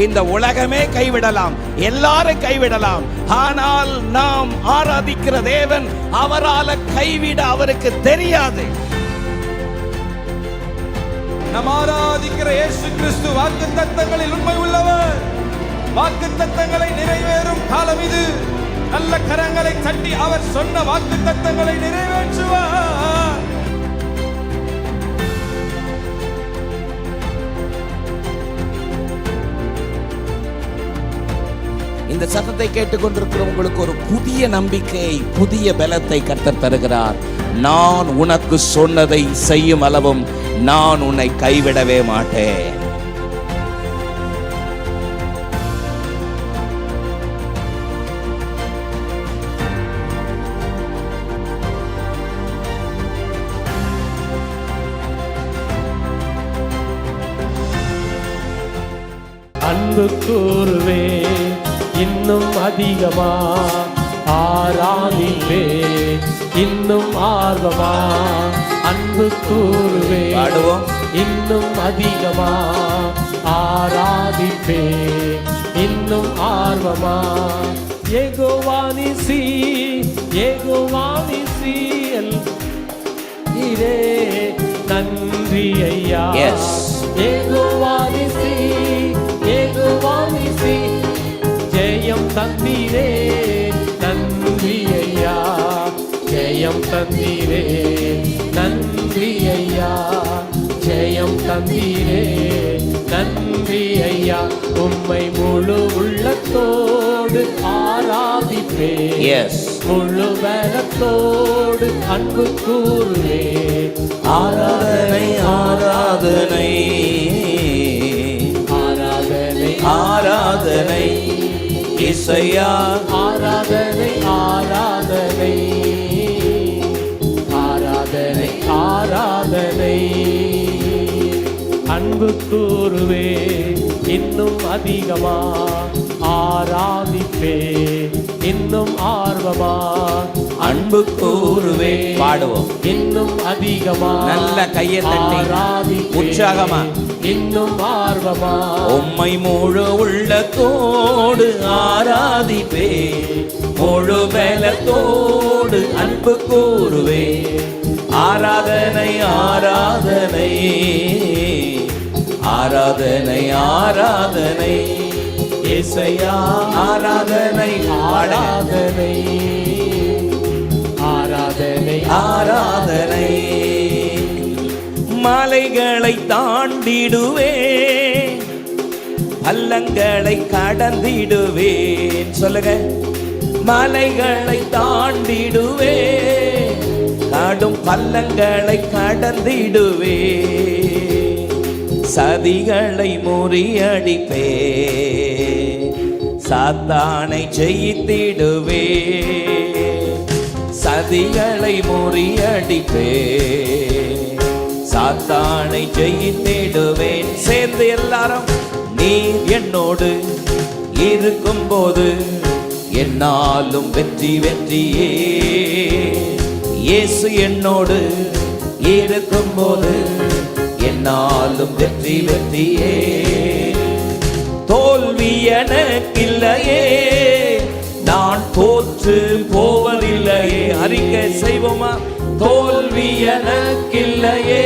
இந்த உலகமே கைவிடலாம், எல்லாரும் கைவிடலாம். ஆனால் நாம் ஆராதிக்கிற தேவன் அவரால் கைவிட அவருக்கு தெரியாது. நாம் ஆராதிக்கிற இயேசு கிறிஸ்து வாக்குத்தத்தங்களில் உண்மை உள்ளவர். வாக்குத்தத்தங்களை நிறைவேறும் காலம் இது. நல்ல கரங்களை தட்டி அவர் சொன்ன வாக்குத்தத்தங்களை நிறைவேற்றுவார். இந்த சத்தத்தை கேட்டுக்கொண்டிருக்கிற உங்களுக்கு ஒரு புதிய நம்பிக்கை, புதிய பலத்தை கர்த்தர் தருகிறார். நான் உனக்கு சொன்னதை செய்யும் அளவும் நான் உன்னை கைவிடவே மாட்டேன். அன்பு கூறுவே இன்னும் அதிகமா, ஆராதிப்பே இன்னும் ஆர்வமா. அன்பு கூறுவே இன்னும் அதிகமா, ஆராதிப்பே இன்னும் ஆர்வமா. யெகோவா நீசி, யெகோவா நீசி நீரே நன்றி ஐயா. யெகோவா நீசி, யெகோவா நீசி ஜெயம் தந்தீரே நன்றி ஐயா. ஜெயம் தந்தீரே நன்றி ஐயா. ஜெயம் தந்தீரே நன்றி ஐயா. உம்மை முழு உள்ளத்தோடு ஆராதிப்பே, முழு பலத்தோடு அன்பு கூறுவே. ஆராதனை ஆராதனை ஆராதனை ஆராதனை இசையா. ஆராதனை ஆராதனை ஆராதனை ஆராதனை. அன்பு கூறுவே இன்னும் அதிகமா, ஆராதிப்பே இன்னும் ஆர்வமா. அன்பு கூறுவே பாடுவோம் இன்னும் அதிகமா, நல்ல கையை தட்டி உற்சாகமா இன்னும் ஆர்வமா. உம்மை முழு உள்ளத்தோடு ஆராதிப்பே, முழு பலத்தோடு அன்பு கூறுவே. ஆராதனை ஆராதனை ஆராதனை ஆராதனை இசையா. ஆராதனை ஆராதனை ஆராதனை ஆராதனை. மலைகளை தாண்டிடுவேன், பள்ளங்களை கடந்திடுவேன். சொல்லுங்க. மலைகளை தாண்டிடுவேன், கடும் பள்ளங்களை கடந்திடுவேன். சதிகளை முறியடிப்பே, சாத்தானை ஜெயித்திடுவே. சதிகளை முறியடிப்பே, சாத்தானை ஜெயித்திடுவேன். சேர்ந்து எல்லாரும், நீர் என்னோடு இருக்கும்போது என்னாலும் வெற்றி வெற்றியே. இயேசு என்னோடு இருக்கும்போது என்னாலும் வெற்றி வெற்றியே. தோல்வி எனக்கில்லையே, நான் தோற்று போவதில்லையே. அறிக்கை செய்வோமா? தோல்வி எனக்கில்லையே,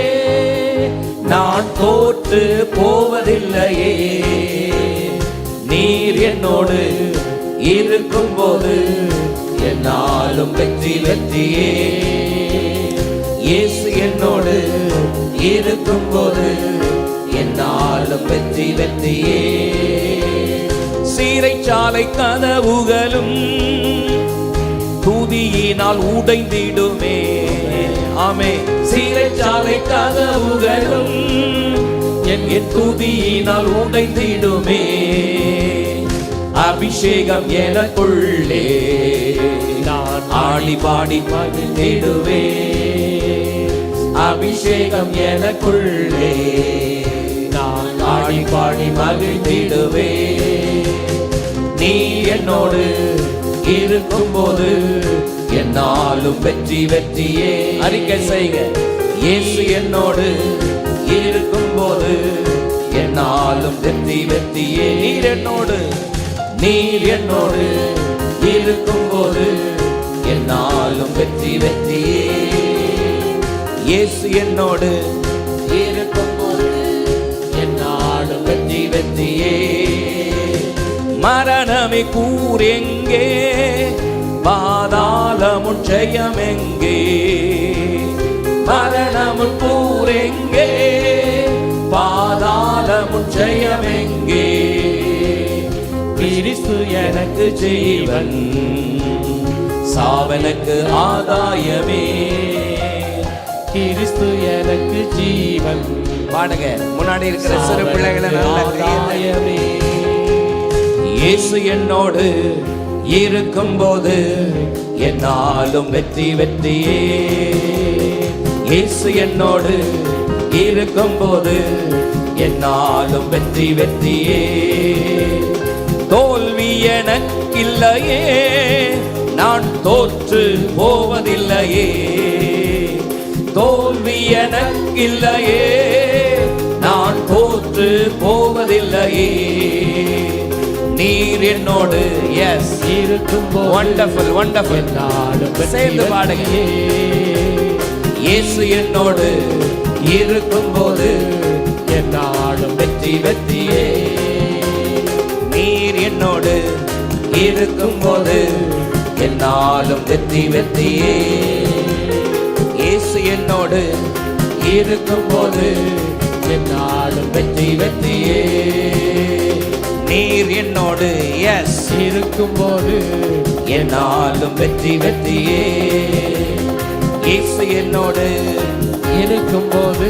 நான் தோற்று போவதில்லையே. நீர் என்னோடு இருக்கும்போது என்னாலும் வெற்றி வெற்றியே. இயேசு என்னோடு இருக்கும்போது என்னாலும் வெற்றி வெற்றியே. சீரைச்சாலை கதவுகளும் துதியினால் உடைந்திடுமே. ஆமே. சீரைச்சாலை கதவுகளும் என் துதியினால் உடைந்திடுமே. அபிஷேகம் எனக்குள்ளே நான் ஆடி பாடி மகிழ்ந்திடுவே. அபிஷேகம் எனக்குள்ளே நான் ஆடி பாடி மகிழ்ந்திடுவே. நீ என்னோடு இருக்கும்போது என்னாலும் வெற்றி வெற்றியே. அறிக்கை செய்க. இயேசு என்னோடு இருக்கும்போது என்னாலும் வெற்றி வெற்றியே. நீர் என்னோடு இருக்கும்போது என்னாலும் வெற்றி வெற்றியே. இயேசு என்னோடு இருக்கும்போது என்னாலும் வெற்றி வெற்றியே. மரணமே கூர் எங்கே, பாதாளமும் ஜெயம் எங்கே. மரணமும் கூர் எங்கே, பாதாளமும் ஜெயம் எங்கே. கிறிஸ்து எனக்கு ஜீவன், சாவனுக்கு ஆதாயமே. கிறிஸ்து எனக்கு ஜீவன். பாடுங்க, முன்னாடி இருக்கிற சிறு பிள்ளைகளை ஆதாயமே. இயேசு என்னோடு இருக்கும்போது என்னாலும் வெற்றி வெற்றியே. இயேசு என்னோடு இருக்கும்போது என்னாலும் வெற்றி வெற்றியே. தோல்வி எனக்கில்லையே, நான் தோற்று போவதில்லையே. தோல்வி எனக்கில்லையே, நான் தோற்று போவதில்லையே. நீர் என்னோடு எஸ் இருக்கும்போது வண்டர்ஃபுல் வண்டர்ஃபுல். சேர்ந்து பாடுங்க. இயேசு என்னோடு இருக்கும்போது என்னாலும் வெற்றி வெற்றியே. நீர் என்னோடு இருக்கும்போது என்னாலும் வெற்றி வெற்றியே. இயேசு என்னோடு இருக்கும்போது என்னாலும் வெற்றி வெற்றியே. நீர் என்னோடு எஸ் இருக்கும்போது என்னாலும் வெற்றி வெற்றியே. இயேசு என்னோடு இருக்கும்போது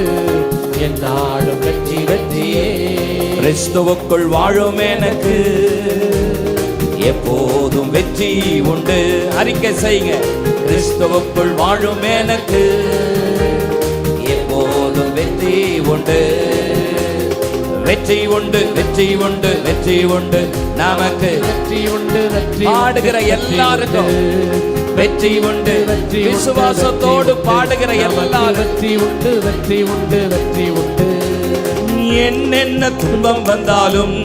என்னாலும் வெற்றி வெற்றியே. கிறிஸ்துவுக்குள் வாழும் எனக்கு எப்போதும் வெற்றி உண்டு. அறிக்கை செய்யுங்க. கிறிஸ்துவுக்குள் வாழும் எனக்கு எப்போதும் வெற்றி உண்டு. வெற்றி உண்டு, வெற்றி உண்டு, வெற்றி உண்டு. நமக்கு வெற்றி உண்டு, வெற்றி பாடுகிற எல்லாருக்கும் வெற்றி உண்டு. விசுவாசத்தோடு பாடுகிற எல்லாரும் வெற்றி உண்டு, வெற்றி உண்டு, வெற்றி உண்டு. என்னென்ன துன்பம் வந்தாலும்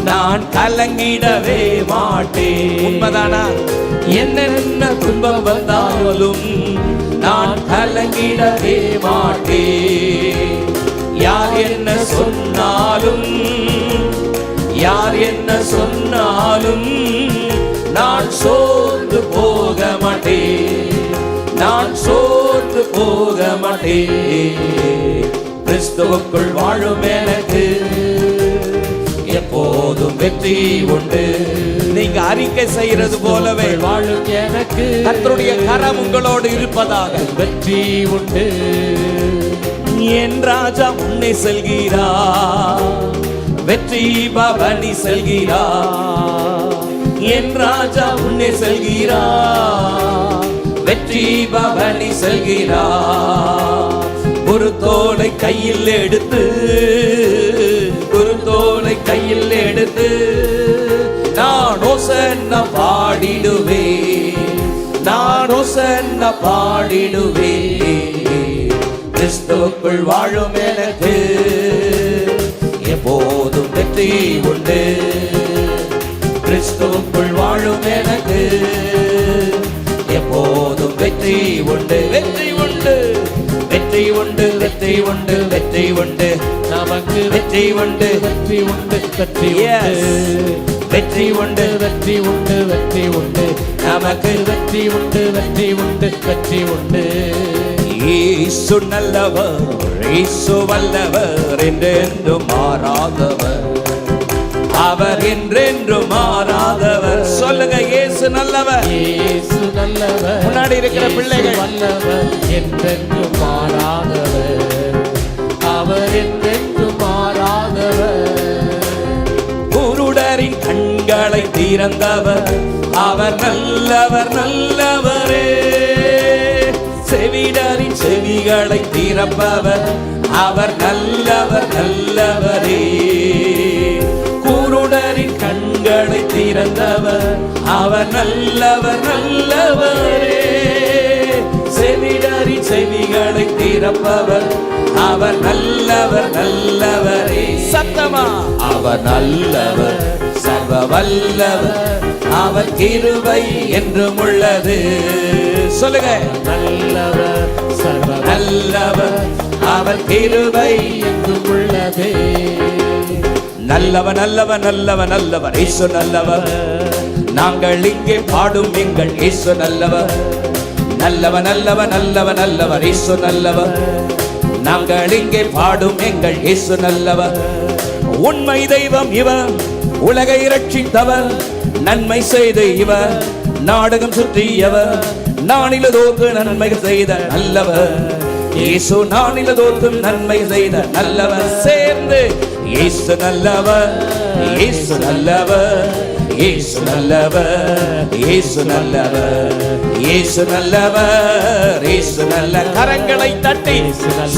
நான் கலங்கிடவே மாட்டேன். உண்மைதானா? என்னென்ன துன்பம் வந்தாலும் நான் கலங்கிடவே மாட்டேன். யார் என்ன சொன்னாலும், யார் என்ன சொன்னாலும் நான் சோர்ந்து போக மாட்டேன். நான் சோர்ந்து போக மாட்டேன். கிறிஸ்துவுக்குள் வாழும் எனக்கு எப்போதும் வெற்றி உண்டு. நீங்க அறிக்கை செய்யறது போலவே வாழும் எனக்கு கர்த்தருடைய கரம் உங்களோடு இருப்பதாக. வெற்றி உண்டு. என் ராஜா முன்னே செல்கிறா, வெற்றி பவனி செல்கிறா. என் ராஜா முன்னே செல்கிறா, வெற்றி பவனி செல்கிறா. ஒரு தோலை கையில் எடுத்து, ஒரு தோலை கையில் எடுத்து நான் ஓசன்னா பாடிடுவேன். நான் ஓசன்னா பாடிடுவேன். கிறிஸ்துவுக்குள் வாழும் எனக்கு எப்போதும் வெற்றி உண்டு. கிறிஸ்துவுக்குள் வாழும் எனக்கு எப்போதும் வெற்றி உண்டு. வெற்றி உண்டு, வெற்றி உண்டு, வெற்றி உண்டு, வெற்றி உண்டு. நமக்கு வெற்றி உண்டு, வெற்றி உண்டு, வெற்றி உண்டு. வெற்றி உண்டு, வெற்றி உண்டு, வெற்றி உண்டு. நமக்கு வெற்றி உண்டு, வெற்றி உண்டு, வெற்றி உண்டு. இயேசு நல்லவர், இயேசு வல்லவர், என்றென்றும் மாறாதவர். அவர் என்றென்றும் மாறாதவர். சொல்லுங்க, இயேசு நல்லவர். இயேசு நல்லவர். முன்னாடி இருக்கிற பிள்ளைகள் வல்லவர், என்றென்றும் மாறாதவர். அவர் என்றென்றும் மாறாதவர். குருடரின் கண்களை திறந்தவர். அவர் நல்லவர், நல்லவரே. செவிடரின் செவிகளை திறப்பவர். அவர் நல்லவர், நல்லவரே. குருடரின் கண்களை திறந்தவர். அவர் நல்லவர், நல்லவரே. செவிடரின் செவிகள் வழிகளை திறப்பவர், அவர் நல்லவர் நல்லவரே. சத்தமா, அவர் நல்லவர் சர்வ வல்லவர், அவர் கிருபை என்றும் உள்ளது. சொல்லுங்க, நல்லவர் சர்வ நல்லவர் அவர் கிருபை என்றும் உள்ளது. நல்லவர் நல்லவர் நல்லவர் நல்லவர் இயேசு நல்லவர். நாங்கள் இங்கே பாடும் எங்கள் இயேசு நல்லவர். நல்லவர் நல்லவர் நல்லவர் நல்லவர் இயேசு நல்லவர். நாங்கள் இங்கே பாடும் எங்கள் இயேசு நல்லவர். உண்மை தெய்வம் இவர், உலகை இரட்சித்தவர், நன்மை செய்த இவர், நாடகம் சுற்றியவர், நானிலதோக்கு நன்மை செய்த நல்லவர். இயேசு நானிலதோக்கு நன்மை செய்த நல்லவர். சேர்ந்து இயேசு நல்லவர், இயேசு நல்லவர், இயேசு நல்லவர், இயேசு நல்லவர், இயேசு நல்லவர், இயேசு நல்ல. கரங்களை தட்டி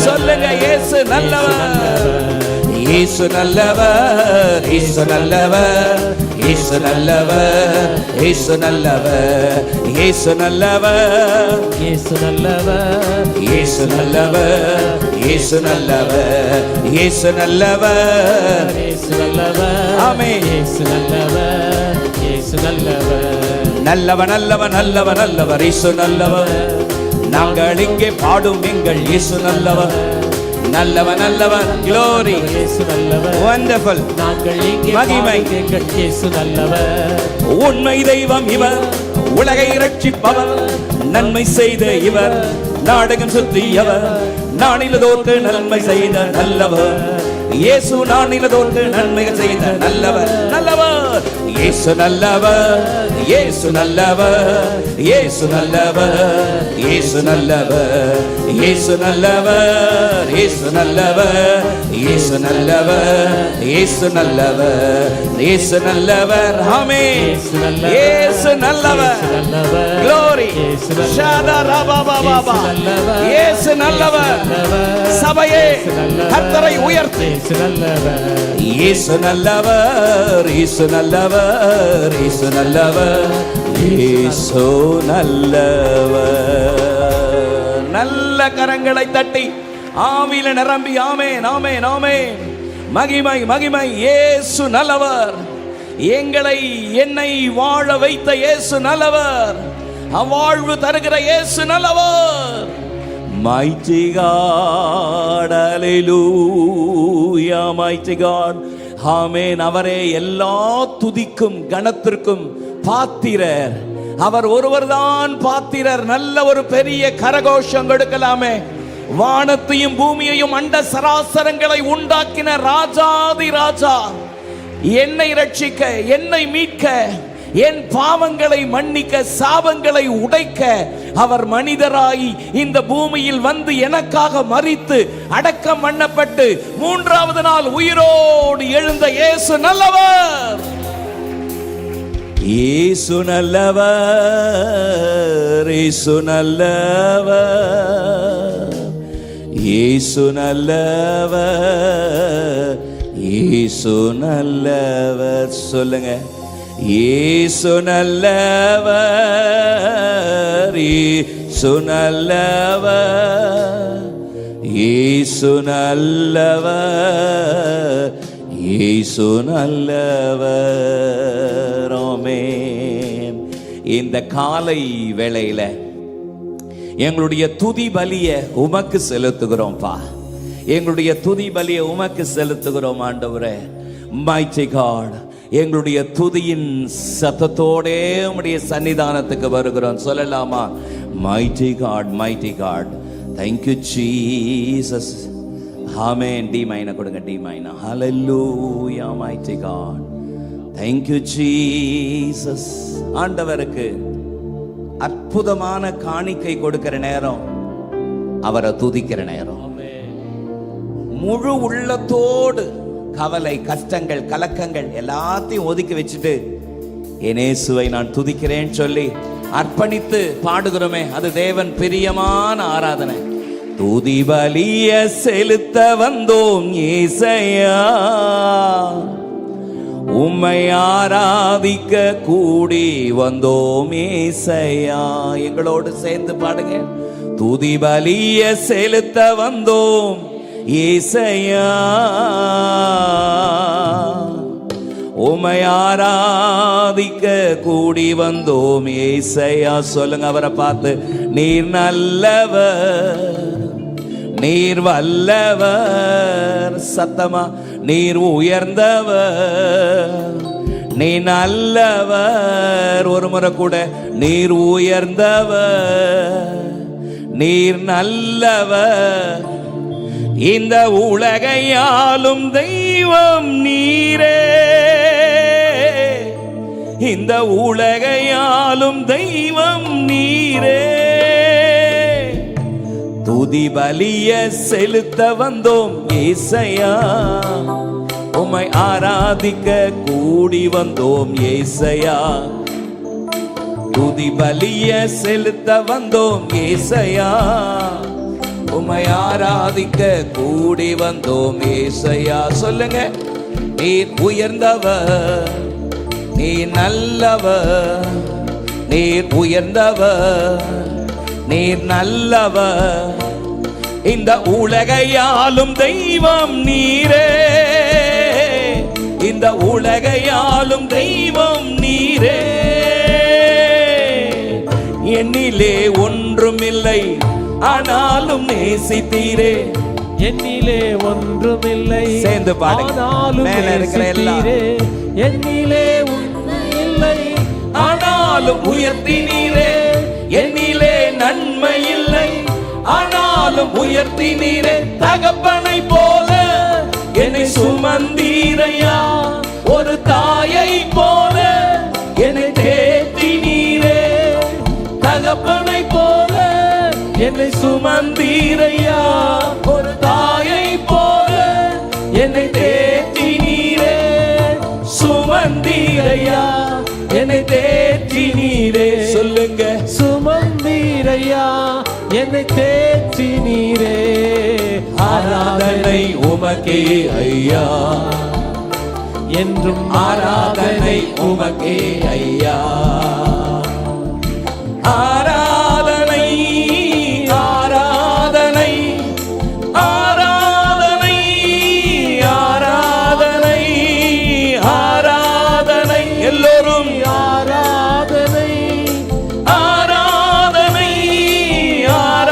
சொல்லுங்க, இயேசு நல்லவர், இயேசு நல்லவர், இயேசு நல்லவர், இயேசு நல்லவர், இயேசு நல்லவர், இயேசு நல்லவர், இயேசு நல்லவர், இயேசு நல்லவர், இயேசு நல்லவர், இயேசு நல்லவர், இயேசு நல்லவர். ஆமென். இயேசு நல்லவர், இயேசு நல்லவர். நல்லவர் நல்லவர் நல்லவர் நல்லவர் இயேசு நல்லவர். நாங்கள் இங்கே பாடும் எங்கள் இயேசு நல்லவர். நல்லவர் நல்லவர், glory, இயேசு நல்லவர். wonderful, நாங்கள் இங்கே மகிமை. பாடும் எங்கள் இயேசு நல்லவர். உண்மை தெய்வம் இவர், உலகை இரட்சிப்பவர், நன்மை செய்த இவர், நாடகம் சுற்றியவர், நானிலதோர்க்கு நன்மை செய்த நல்லவர். இயேசு நானிலதோர்க்கு நன்மைகள் செய்த நல்லவர் நல்லவர். இயேசு நல்லவர், இயேசு நல்லவர், இயேசு நல்லவர், இயேசு நல்லவர், இயேசு நல்லவர், இயேசு நல்லவர், இயேசு நல்லவர், இயேசு நல்லவர், இயேசு நல்லவர். ஆமென். இயேசு நல்லவர், glory, ஷாதா ரபா பாபா. இயேசு நல்லவர். சபையே கர்த்தரை உயர்த்து. இயேசு நல்லவர், இயேசு நல்லவர், இயேசு நல்லவர், இயேசு நல்லவர், இயேசு நல்லவர். நல்ல கரங்களை தட்டி ஆவியில நிரம்பி ஆமென் ஆமென் ஆமென். மகிமை மகிமை. இயேசு நல்லவர். என்னை வாழ வைத்த இயேசு நல்லவர். அவ்வாழ்வு தருகிற இயேசு நல்லவர். Mighty God, hallelujah, mighty God. ஆமென். அவரே எல்லா துதிக்கும் கனத்திற்கும் பாத்திரர். அவர் ஒருவர்தான் பாத்திரர். நல்ல ஒரு பெரிய கரகோஷம் கொடுக்கலாமே. வானத்தையும் பூமியையும் அண்ட சராசரங்களை உண்டாக்கின ராஜாதி ராஜா, என்னை ரட்சிக்க, என்னை மீட்க, என் பாவங்களை மன்னிக்க, சாபங்களை உடைக்க அவர் மனிதராகி இந்த பூமியில் வந்து எனக்காக மரித்து அடக்கம் பண்ணப்பட்டு மூன்றாவது நாள் உயிரோடு எழுந்த இயேசு நல்லவர். இயேசு நல்லவர், இயேசு நல்லவர், இயேசு நல்லவர், இயேசு நல்லவர். சொல்லுங்க, இயேசு நல்லவர், இயேசு நல்லவர், இயேசு நல்லவர், இயேசு நல்லவர். ஆமென். இந்த காலை வேளையில எங்களுடைய துதி பலிய உமக்கு செலுத்துகிறோம்ப்பா. எங்களுடைய துதி பலிய உமக்கு செலுத்துகிறோம் ஆண்டவரே. mighty God, எங்களுடைய துதியின் சத்தத்தோடே உம்முடைய சன்னிதானத்துக்கு வருகிறோம். சொல்லலாமா? mighty God, mighty God, thank you Jesus. ஆமென். டி மைனா கொடுங்க, டி மைனா. hallelujah, mighty God, thank you Jesus. ஆண்டவருக்கு அற்புதமான காணிக்கை கொடுக்கிற நேரம், அவரை துதிக்கிற நேரம். முழு உள்ளத்தோடு கவலை, கஷ்டங்கள், கலக்கங்கள் எல்லாத்தையும் ஒதுக்கி வச்சுட்டு என் இயேசுவை நான் துதிக்கிறேன் சொல்லி அர்ப்பணித்து பாடுகிறோமே, அது தேவன் பிரியமான ஆராதனை. துதி பலிய செலுத்த வந்தோம் ஏசையா, உம்மை ஆராதிக்க கூடி வந்தோம் ஏசையா. எங்களோடு சேர்ந்து பாடுங்க. துதி பலிய செலுத்த வந்தோம் ஏசையா, உம்மை ஆராதிக்க கூடி வந்தோம் ஏசையா. சொல்லுங்க அவரை பார்த்து. நீர் நல்லவர், நீர் வல்லவர், சத்தமா நீர் உயர்ந்தவர், நீ நல்லவர். ஒரு முறை கூட நீர் உயர்ந்தவர், நீர் நல்லவர். இந்த உலகையாளும் தெய்வம் நீரே, இந்த உலகையாளும் தெய்வம் நீரே. துதி பலிய செலுத்த வந்தோம் ஏசையா, உம்மை ஆராதிக்க கூடி வந்தோம் ஏசையா. துதி பலிய செலுத்த வந்தோம் ஏசையா, உம்மை ஆராதிக்க கூடி வந்தோம் ஏசையா. சொல்லுங்க. நீர் உயர்ந்தவர், நீர் நல்லவர், நீர் உயர்ந்தவர், நீர் நல்லவர். இந்த உலகையாளும் தெய்வம் நீரே, இந்த உலகையாளும் தெய்வம் நீரே. என்னிலே ஒன்றுமில்லை ஆனாலும் நேசித்தீரே, என்னிலே ஒன்றுமில்லை சேர்ந்து பாடுங்க. ஆனாலும் மேல இருக்கிற எல்லாம். என்னிலே ஒன்றுமில்லை ஆனாலும் உயர்த்தினீரே, என்னிலே நன்மை இல்லை ஆனாலும் உயர்த்தினீரே. தகப்பனை போல என்னை சுமந்தீரையா, ஒரு தாயை போல என்னை தேற்றினீரே. தகப்பனை போல என்னை சுமந்தீரையா, ஒரு தாயை போல என்னை தேற்றினீரே. சுமந்தீரையா, என்னை தேற்றினீரே. சொல்லுங்க. சுமந்தீரையா, என்னை தேற்றினீரே. ஆராதனை உமக்கே ஐயா, என்றும் ஆராதனை உமக்கே ஐயா. ஆராதனை ஆராதனை ஆராதனை ஆராதனை ஆராதனை. எல்லோரும் ஆராதனை ஆராதனை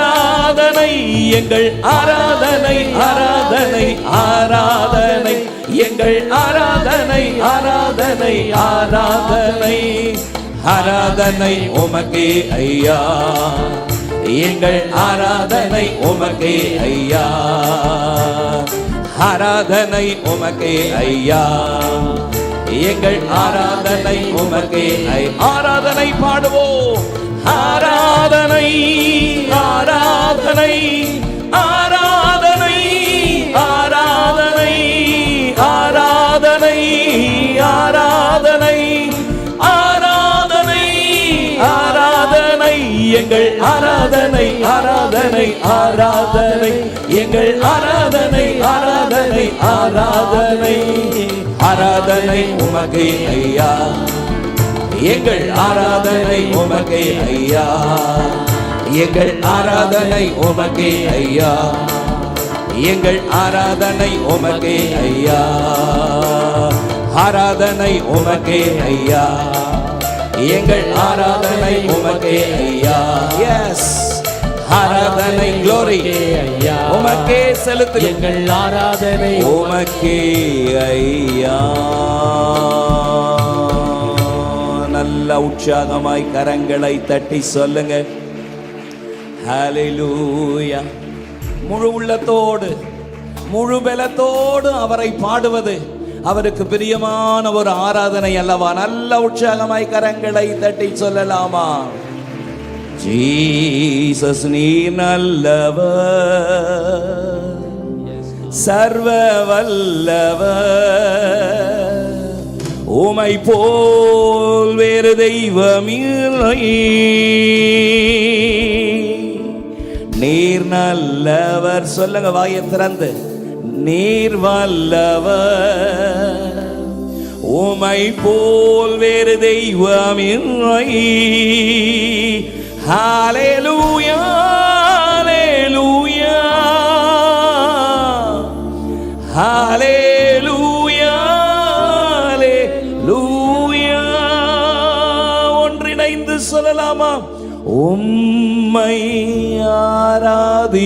ஆராதனை. எங்கள் ஆராதனை ஆராதனை ஆராதனை. எங்கள் ஆராதனை ஆராதனை ஆராதனை. ஆராதனை உமக்கே ஐயா, எங்கள் ஆராதனை உமக்கே ஐயா. ஆராதனை உமக்கே ஐயா, எங்கள் ஆராதனை உமக்கே. ஆராதனை பாடுவோம். ஆராதனை ஆராதனை ஆராதனை ஆராதனை ஆராதனை ஆராதனை ஆராதனை ஆராதனை. எங்கள் ஆராதனை ஆராதனை ஆராதனை. எங்கள் ஆராதனை ஆராதனை ஆராதனை. ஆராதனை உமக்கே ஐயா, எங்கள் ஆராதனை உமக்கே ஐயா. எங்கள் ஆராதனை உமக்கே ஐயா, எங்கள் ஆராதனை உமக்கே ஐயா. ஆராதனை உமக்கே ஐயா, எங்கள் ஆராதனை உமக்கே ஐயா. எஸ், ஆராதனை glory ஐயா, உமக்கே செலுத்து. எங்கள் ஆராதனை உமக்கே ஐயா. நல்ல உற்சாகமாய் கரங்களை தட்டி சொல்லுங்க. ஹல்லேலூயா. முழு உள்ளத்தோடு முழு பலத்தோடு அவரை பாடுவது அவருக்கு பிரியமான ஒரு ஆராதனை அல்லவா? நல்ல உற்சாகமாய் கரங்களை தட்டி சொல்லலாமா? ஜீசஸ் நீ நல்லவர், சர்வ வல்லவர், உமை போல் வேறு தெய்வமில்லை. நீர் நல்லவர். சொல்லுங்க வாயை திறந்து. நீர் வல்லவர், உமை போல் வேறு தெய்வம் இல்லை. ஹalleluya ஹalleluya ஹalleluya ஹalleluya. ஒன்றிணைந்து சொல்லலாமா? உம்மை ஆராதிக்கின்றோம்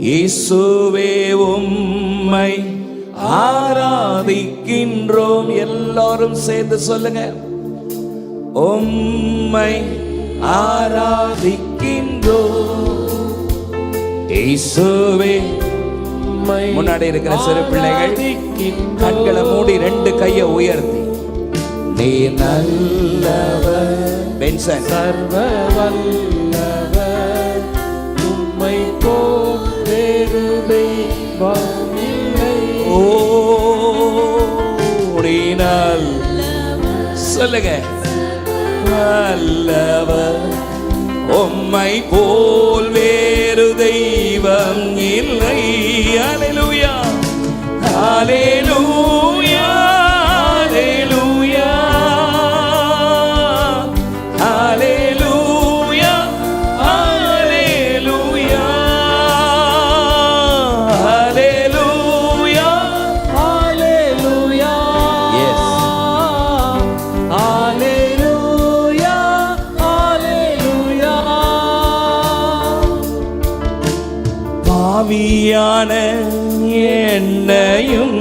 இயேசுவே, உம்மை ஆராதிக்கின்றோம். எல்லாரும் சேர்ந்து சொல்லுங்க. உம்மை ஆராதிக்கின்றோம் இயேசுவே. முன்னாடி இருக்கிற சிறு பிள்ளைகள் கண்களை மூடி 2 கையை உயர்த்தி, நீ நல்லவர் பென்சன், சர்வ வல்லவர், உம்மை போல் வேறு தெய்வம் இல்லை. ஓ நீ சொல்லுங்க, வல்லவர், உம்மை போல் வேறு தெய்வம் இல்லை. ஹalleluya ஹalleluya ஹalleluya ஹalleluya ஹalleluya ஹalleluya ஹalleluya. Yes. ஹalleluya ஹalleluya. பாவியான என்னையும்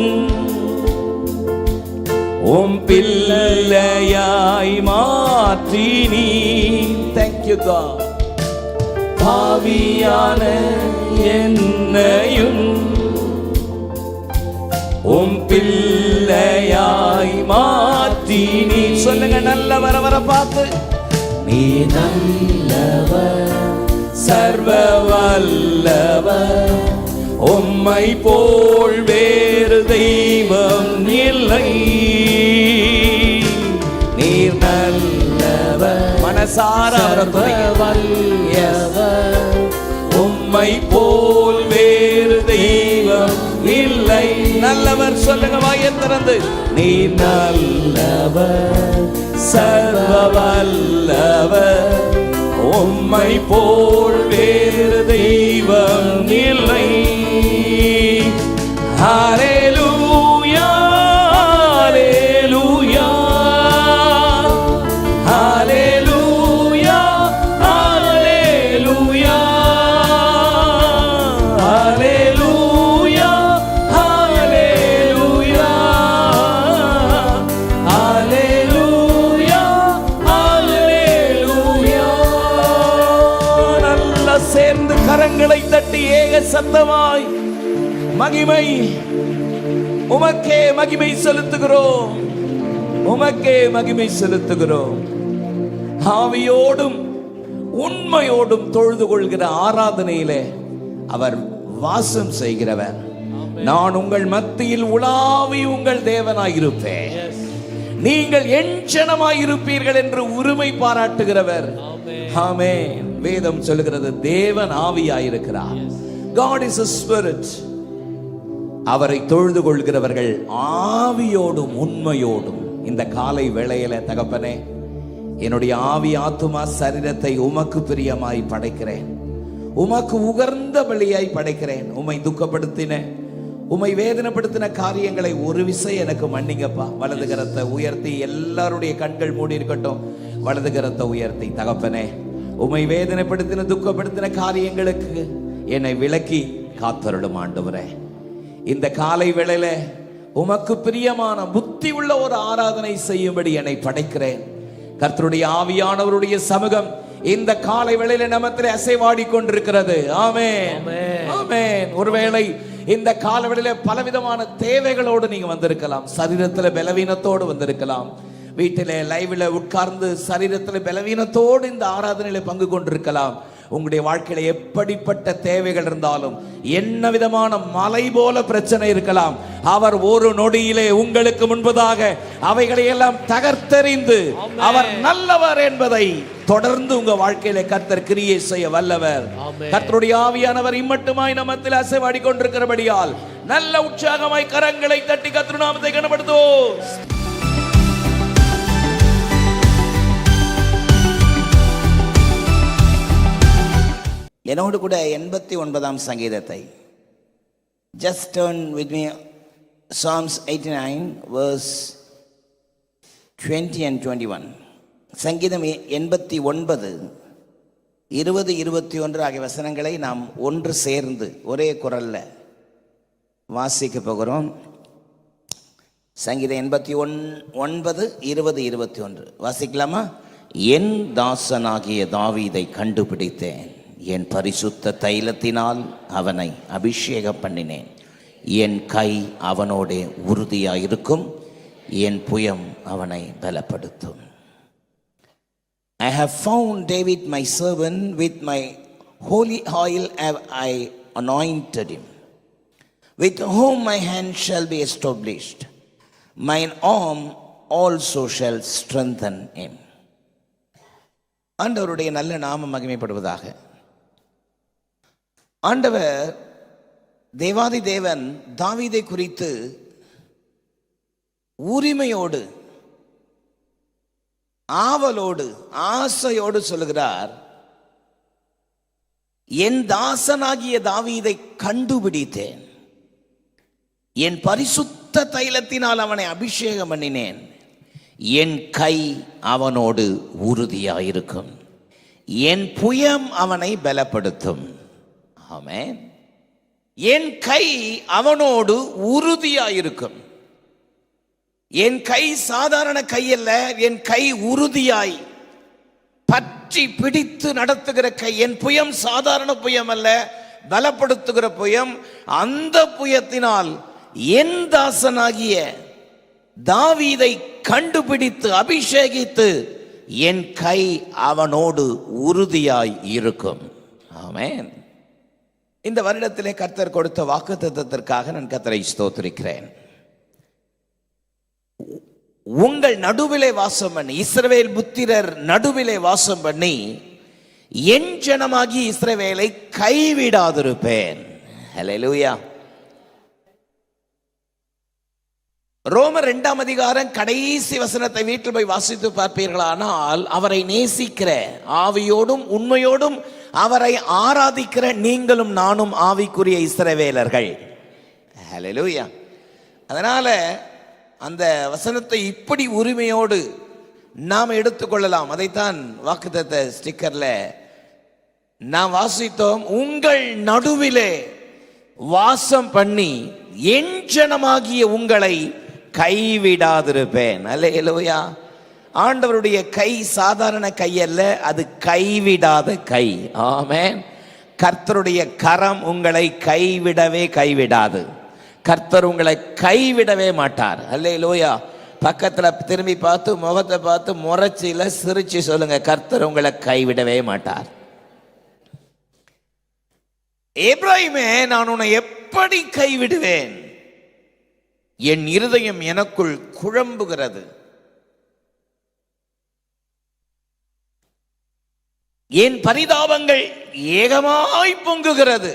உம் பிள்ளையாய் மாற்றி நீ. Thank you God. பாவியான என்னையும் உம் பிள்ளையாய் மாற்றி நீ. சொல்லுங்க, நல்லவர் அவரை பார்த்து. நீ நல்லவர், சர்வ வல்லவர், உம்மை போல் வேறு தெய்வம் இல்லை. நீர் நல்லவர், மனசார வல்லவர், உம்மை போல் வேறு தெய்வம் இல்லை. நல்லவர் சொல்லுங்க வாயை திறந்து. நீ நல்லவர், சர்வ வல்லவர், உம்மை போல் வேறு தெய்வம் இல்லை. ஹalleluya ஹalleluya ஹalleluya ஹalleluya ஹalleluya ஹalleluya ஹalleluya ஹalleluya. நல்ல சேர்ந்து கரங்களை தட்டி ஏக சத்தமாய் மகிமை உமக்கே மகிமை செலுத்துகிறோம், உமக்கே மகிமை செலுத்துகிறோம். ஆவியோடும் உண்மையோடும் தொழுது கொள்கிற ஆராதனையிலே அவர் வாசம் செய்கிறவர். நான் உங்கள் மத்தியில் உலாவி உங்கள் தேவனாயிருப்பேன், நீங்கள் என் ஜனமாயிருப்பீர்கள் என்று உரிமை பாராட்டுகிறவர். ஆமென். வேதம் சொல்லுகிறது தேவன் ஆவியாயிருக்கிறார். God is a spirit. அவரை தொழுது கொள்கிறவர்கள் ஆவியோடும் உண்மையோடும். இந்த காலை வேளையில தகப்பனே, என்னுடைய ஆவி ஆத்துமா சரீரத்தை உமக்கு பிரியமாய் படைக்கிறேன், உமக்கு உகர்ந்த பலியாய் படைக்கிறேன். உம்மை துக்கப்படுத்தின, உம்மை வேதனைப்படுத்தின காரியங்களை ஒரு விசை எனக்கு மன்னிங்கப்பா. வலது கரத்தை உயர்த்தி, எல்லாருடைய கண்கள் மூடி இருக்கட்டும். வலது கரத்தை உயர்த்தி, தகப்பனே, உம்மை வேதனைப்படுத்தின துக்கப்படுத்தின காரியங்களுக்கு என்னை விலக்கி காத்தருளும் ஆண்டவரே. இந்த காலை வேளையில உமக்கு பிரியமான புத்தி உள்ள ஒரு ஆராதனை செய்யும்படி என்னை படைக்கிறேன். கர்த்தருடைய ஆவியானவருடைய சமூகம் இந்த காலை வேளையில நமத்திலே அசைவாடி கொண்டிருக்கிறது. ஆமென் ஆமென். ஒருவேளை இந்த காலை வேளையில பலவிதமான தேவைகளோடு நீங்க வந்திருக்கலாம். சரீரத்துல பலவீனத்தோடு வந்திருக்கலாம். வீட்டிலே லைவ்ல உட்கார்ந்து சரீரத்துல பலவீனத்தோடு இந்த ஆராதனையில பங்கு கொண்டிருக்கலாம். உங்களுடைய வாழ்க்கையில எப்படிப்பட்ட தேவைகள் இருந்தாலும், என்ன விதமான மலை போல பிரச்சனை இருக்கலாம், அவர் ஒரு நொடியிலே உங்களுக்கு முன்பதாக அவைகளை எல்லாம் தகர்த்தெறிந்து அவர் நல்லவர் என்பதை தொடர்ந்து உங்க வாழ்க்கையில கர்த்தர் கிரியை செய்ய வல்லவர். கர்த்தருடைய ஆவியானவர் இம்மட்டுமாய் நம்மத்தில் அசைவாடி கொண்டிருக்கிறபடியால் நல்ல உற்சாகமாய் கரங்களை தட்டி கர்த்தர் நாமத்தை கனப்படுத்துவோம். என்னோடு கூட 89ஆம் சங்கீதத்தை just turn with me Psalms 89 verse 20 and 21. சங்கீதம் 89 20 21 ஆகிய வசனங்களை நாம் ஒன்று சேர்ந்து ஒரே குரல்ல வாசிக்க போகிறோம். சங்கீதம் 89 20 21 வாசிக்கலாமா? என் தாசனாகிய தாவீதை கண்டுபிடித்தேன், என் பரிசுத்த தைலத்தினால் அவனை அபிஷேகம் பண்ணினேன், என் கை அவனோடே உறுதியாயிருக்கும், என் புயம் அவனை பலப்படுத்தும். I have found David my servant, with my holy oil have I anointed him, with whom my hand shall be established, mine arm also shall strengthen him. ஆண்டவருடைய நல்ல நாமம் மகிமைப்படுவதாக. ஆண்டவர் தேவாதி தேவன் தாவீதை குறித்து உரிமையோடு, ஆவலோடு, ஆசையோடு சொல்லுகிறார், என் தாசனாகிய தாவீதை கண்டுபிடித்தேன், என் பரிசுத்த தைலத்தினால் அவனை அபிஷேகம் பண்ணினேன், என் கை அவனோடு உறுதியாயிருக்கும், என் புயம் அவனை பலப்படுத்தும். ஆமென். என் கை அவனோடு உறுதியாயிருக்கும். என் கை சாதாரண கை அல்ல, என் கை உறுதியாய் பற்றி பிடித்து நடத்துகிற கை. என் புயம் சாதாரண புயம் அல்ல, பலப்படுத்துகிற புயம். அந்த புயத்தினால் என் தாசனாகிய தாவீதை கண்டுபிடித்து அபிஷேகித்து என் கை அவனோடு உறுதியாய் இருக்கும். ஆமென். இந்த வருடத்திலே கர்த்தர் கொடுத்த வாக்குத்தத்தத்திற்காக நான் கர்த்தரை ஸ்தோத்திரிக்கிறேன். உங்கள் நடுவிலே வாசம் பண்ணி, இஸ்ரவேல் புத்திரர் நடுவிலே வாசம் பண்ணி, என் ஜனமாகி இஸ்ரவேலை கைவிடாதிருப்பேன். ஹல்லேலூயா. ரோமர் 2ஆம் அதிகாரம் கடைசி வசனத்தை வீட்டில் போய் வாசித்து பார்ப்பீர்களானால், அவரை நேசிக்கிற ஆவியோடும் உண்மையோடும் அவரை ஆராதிக்கிற நீங்களும் நானும் ஆவிக்குரிய இஸ்ரவேலர்கள். ஹல்லேலூயா. அதனால அந்த வசனத்தை இப்படி உரிமையோடு நாம் எடுத்துக்கொள்ளலாம். அதைத்தான் வாக்குத்தத்த ஸ்டிக்கர்ல நாம் வாசித்தோம். உங்கள் நடுவிலே வாசம் பண்ணி என் ஜனமாகிய உங்களை கைவிடாதிருப்பேன். அல்லேலூயா. ஆண்டவருடைய கை சாதாரண கை அல்ல, அது கைவிடாத கை. ஆமென். கர்த்தருடைய கரம் உங்களை கைவிடாது. கர்த்தர் உங்களை கைவிடவே மாட்டார். அல்லேலூயா. பக்கத்துல திரும்பி பார்த்து, முகத்தை பார்த்து முறைச்சில சிரிச்சு சொல்லுங்க, கர்த்தர் உங்களை கைவிடவே மாட்டார். எப்ராயிமே, நான் உன்னை எப்படி கைவிடுவேன்? என் இருதயம் எனக்குள் குழம்புகிறது, என் பரிதாபங்கள் ஏகமாய் பொங்குகிறது,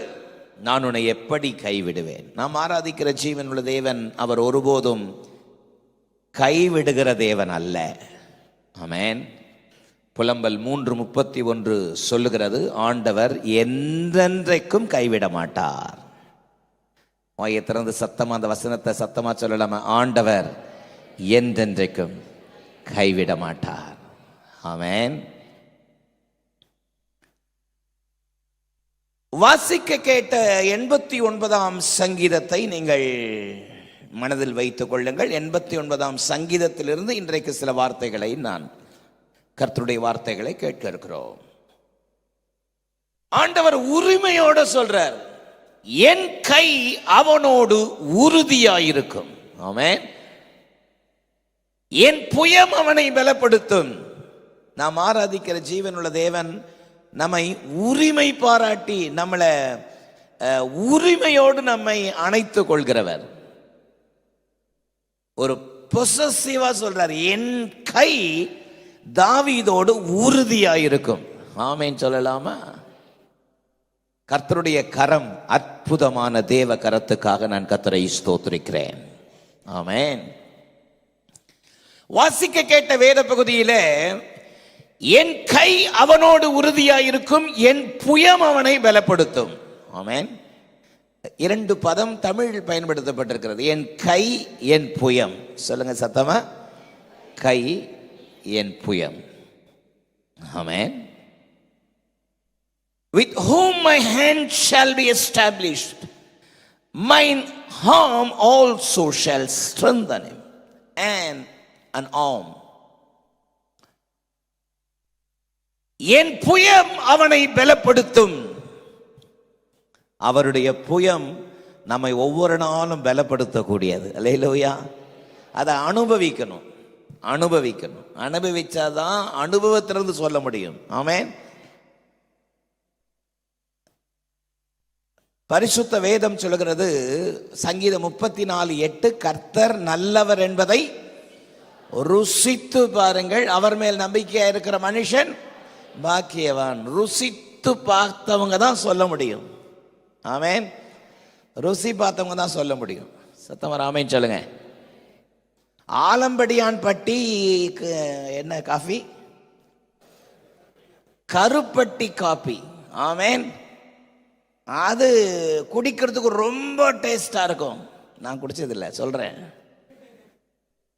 நான் உன்னை எப்படி கைவிடுவேன்? நாம் ஆராதிக்கிற ஜீவனுள்ள தேவன் அவர் ஒருபோதும் கைவிடுகிற தேவன் அல்ல. ஆமென். புலம்பல் 3:31 சொல்லுகிறது, ஆண்டவர் என்றென்றைக்கும் கைவிட மாட்டார். வாயை திறந்து சத்தமா அந்த வசனத்தை சத்தமா சொல்லலாமா? ஆண்டவர் என்றென்றைக்கும் கைவிட மாட்டார். ஆமென். வாசிக்க கேட்ட 89ஆம் சங்கீதத்தை நீங்கள் மனதில் வைத்துக் கொள்ளுங்கள். 89ஆம் சங்கீதத்திலிருந்து இன்றைக்கு சில வார்த்தைகளை நான் கர்த்தருடைய வார்த்தைகளை கேட்க இருக்கிறோம். ஆண்டவர் உரிமையோடு சொல்றார், என் கை அவனோடு உறுதியாயிருக்கும். ஆமென். என் புயம் அவனை பலப்படுத்தும். நாம் ஆராதிக்கிற ஜீவனுள்ள தேவன் நம்மை உரிமை பாராட்டி நம்மளை உரிமையோடு நம்மை அணைத்துக் கொள்கிறவர். ஒரு பொசசிவா சொல்றார், என் கை தாவீதோடு உறுதியாயிருக்கும். ஆமென் சொல்லலாமா? கர்த்தருடைய கரம் அற்புதமான தேவ கரத்துக்காக நான் கர்த்தரை ஸ்தோத்திரிக்கிறேன். ஆமென். வாசிக்க கேட்ட வேத பகுதியில என் கை அவனோடு உறுதியாயிருக்கும், என் புயம் அவனை பலப்படுத்தும். ஆமென். 2 பதம் தமிழ் பயன்படுத்தப்பட்டிருக்கிறது. என் கை என் புயம். சொல்லுங்க சத்தமா, கை என் புயம். ஆமென். With whom my hand shall be established, mine arm also shall strengthen him, and an arm. என் புயம் அவனை பலப்படுத்தும். அவருடைய புயம் நம்மை ஒவ்வொரு நாளும் பலப்படுத்தக்கூடியது. அல்லேலூயா. அதை அனுபவிக்கணும், அனுபவிக்கணும். அனுபவிச்சாதான் அனுபவத்திலிருந்து சொல்ல முடியும். ஆமென். பரிசுத்த வேதம் சொல்கிறது, சங்கீதம் 34:8, கர்த்தர் நல்லவர் என்பதை ருசித்து பாருங்கள், அவர் மேல் நம்பிக்கையா இருக்கிற மனுஷன் பாக்கியவான். ருசித்து பார்த்தவங்க தான் சொல்ல முடியும். ஆமென். ருசி பார்த்தவங்க தான் சொல்ல முடியும். சத்தமா ஆமென் சொல்லுங்க. ஆலம்படியான் பட்டி என்ன காஃபி? கருப்பட்டி காபி. ஆமென். அது குடிக்கிறதுக்கு ரொம்ப டேஸ்டா இருக்கும். நான் குடிச்சதில்லை, சொல்றேன்.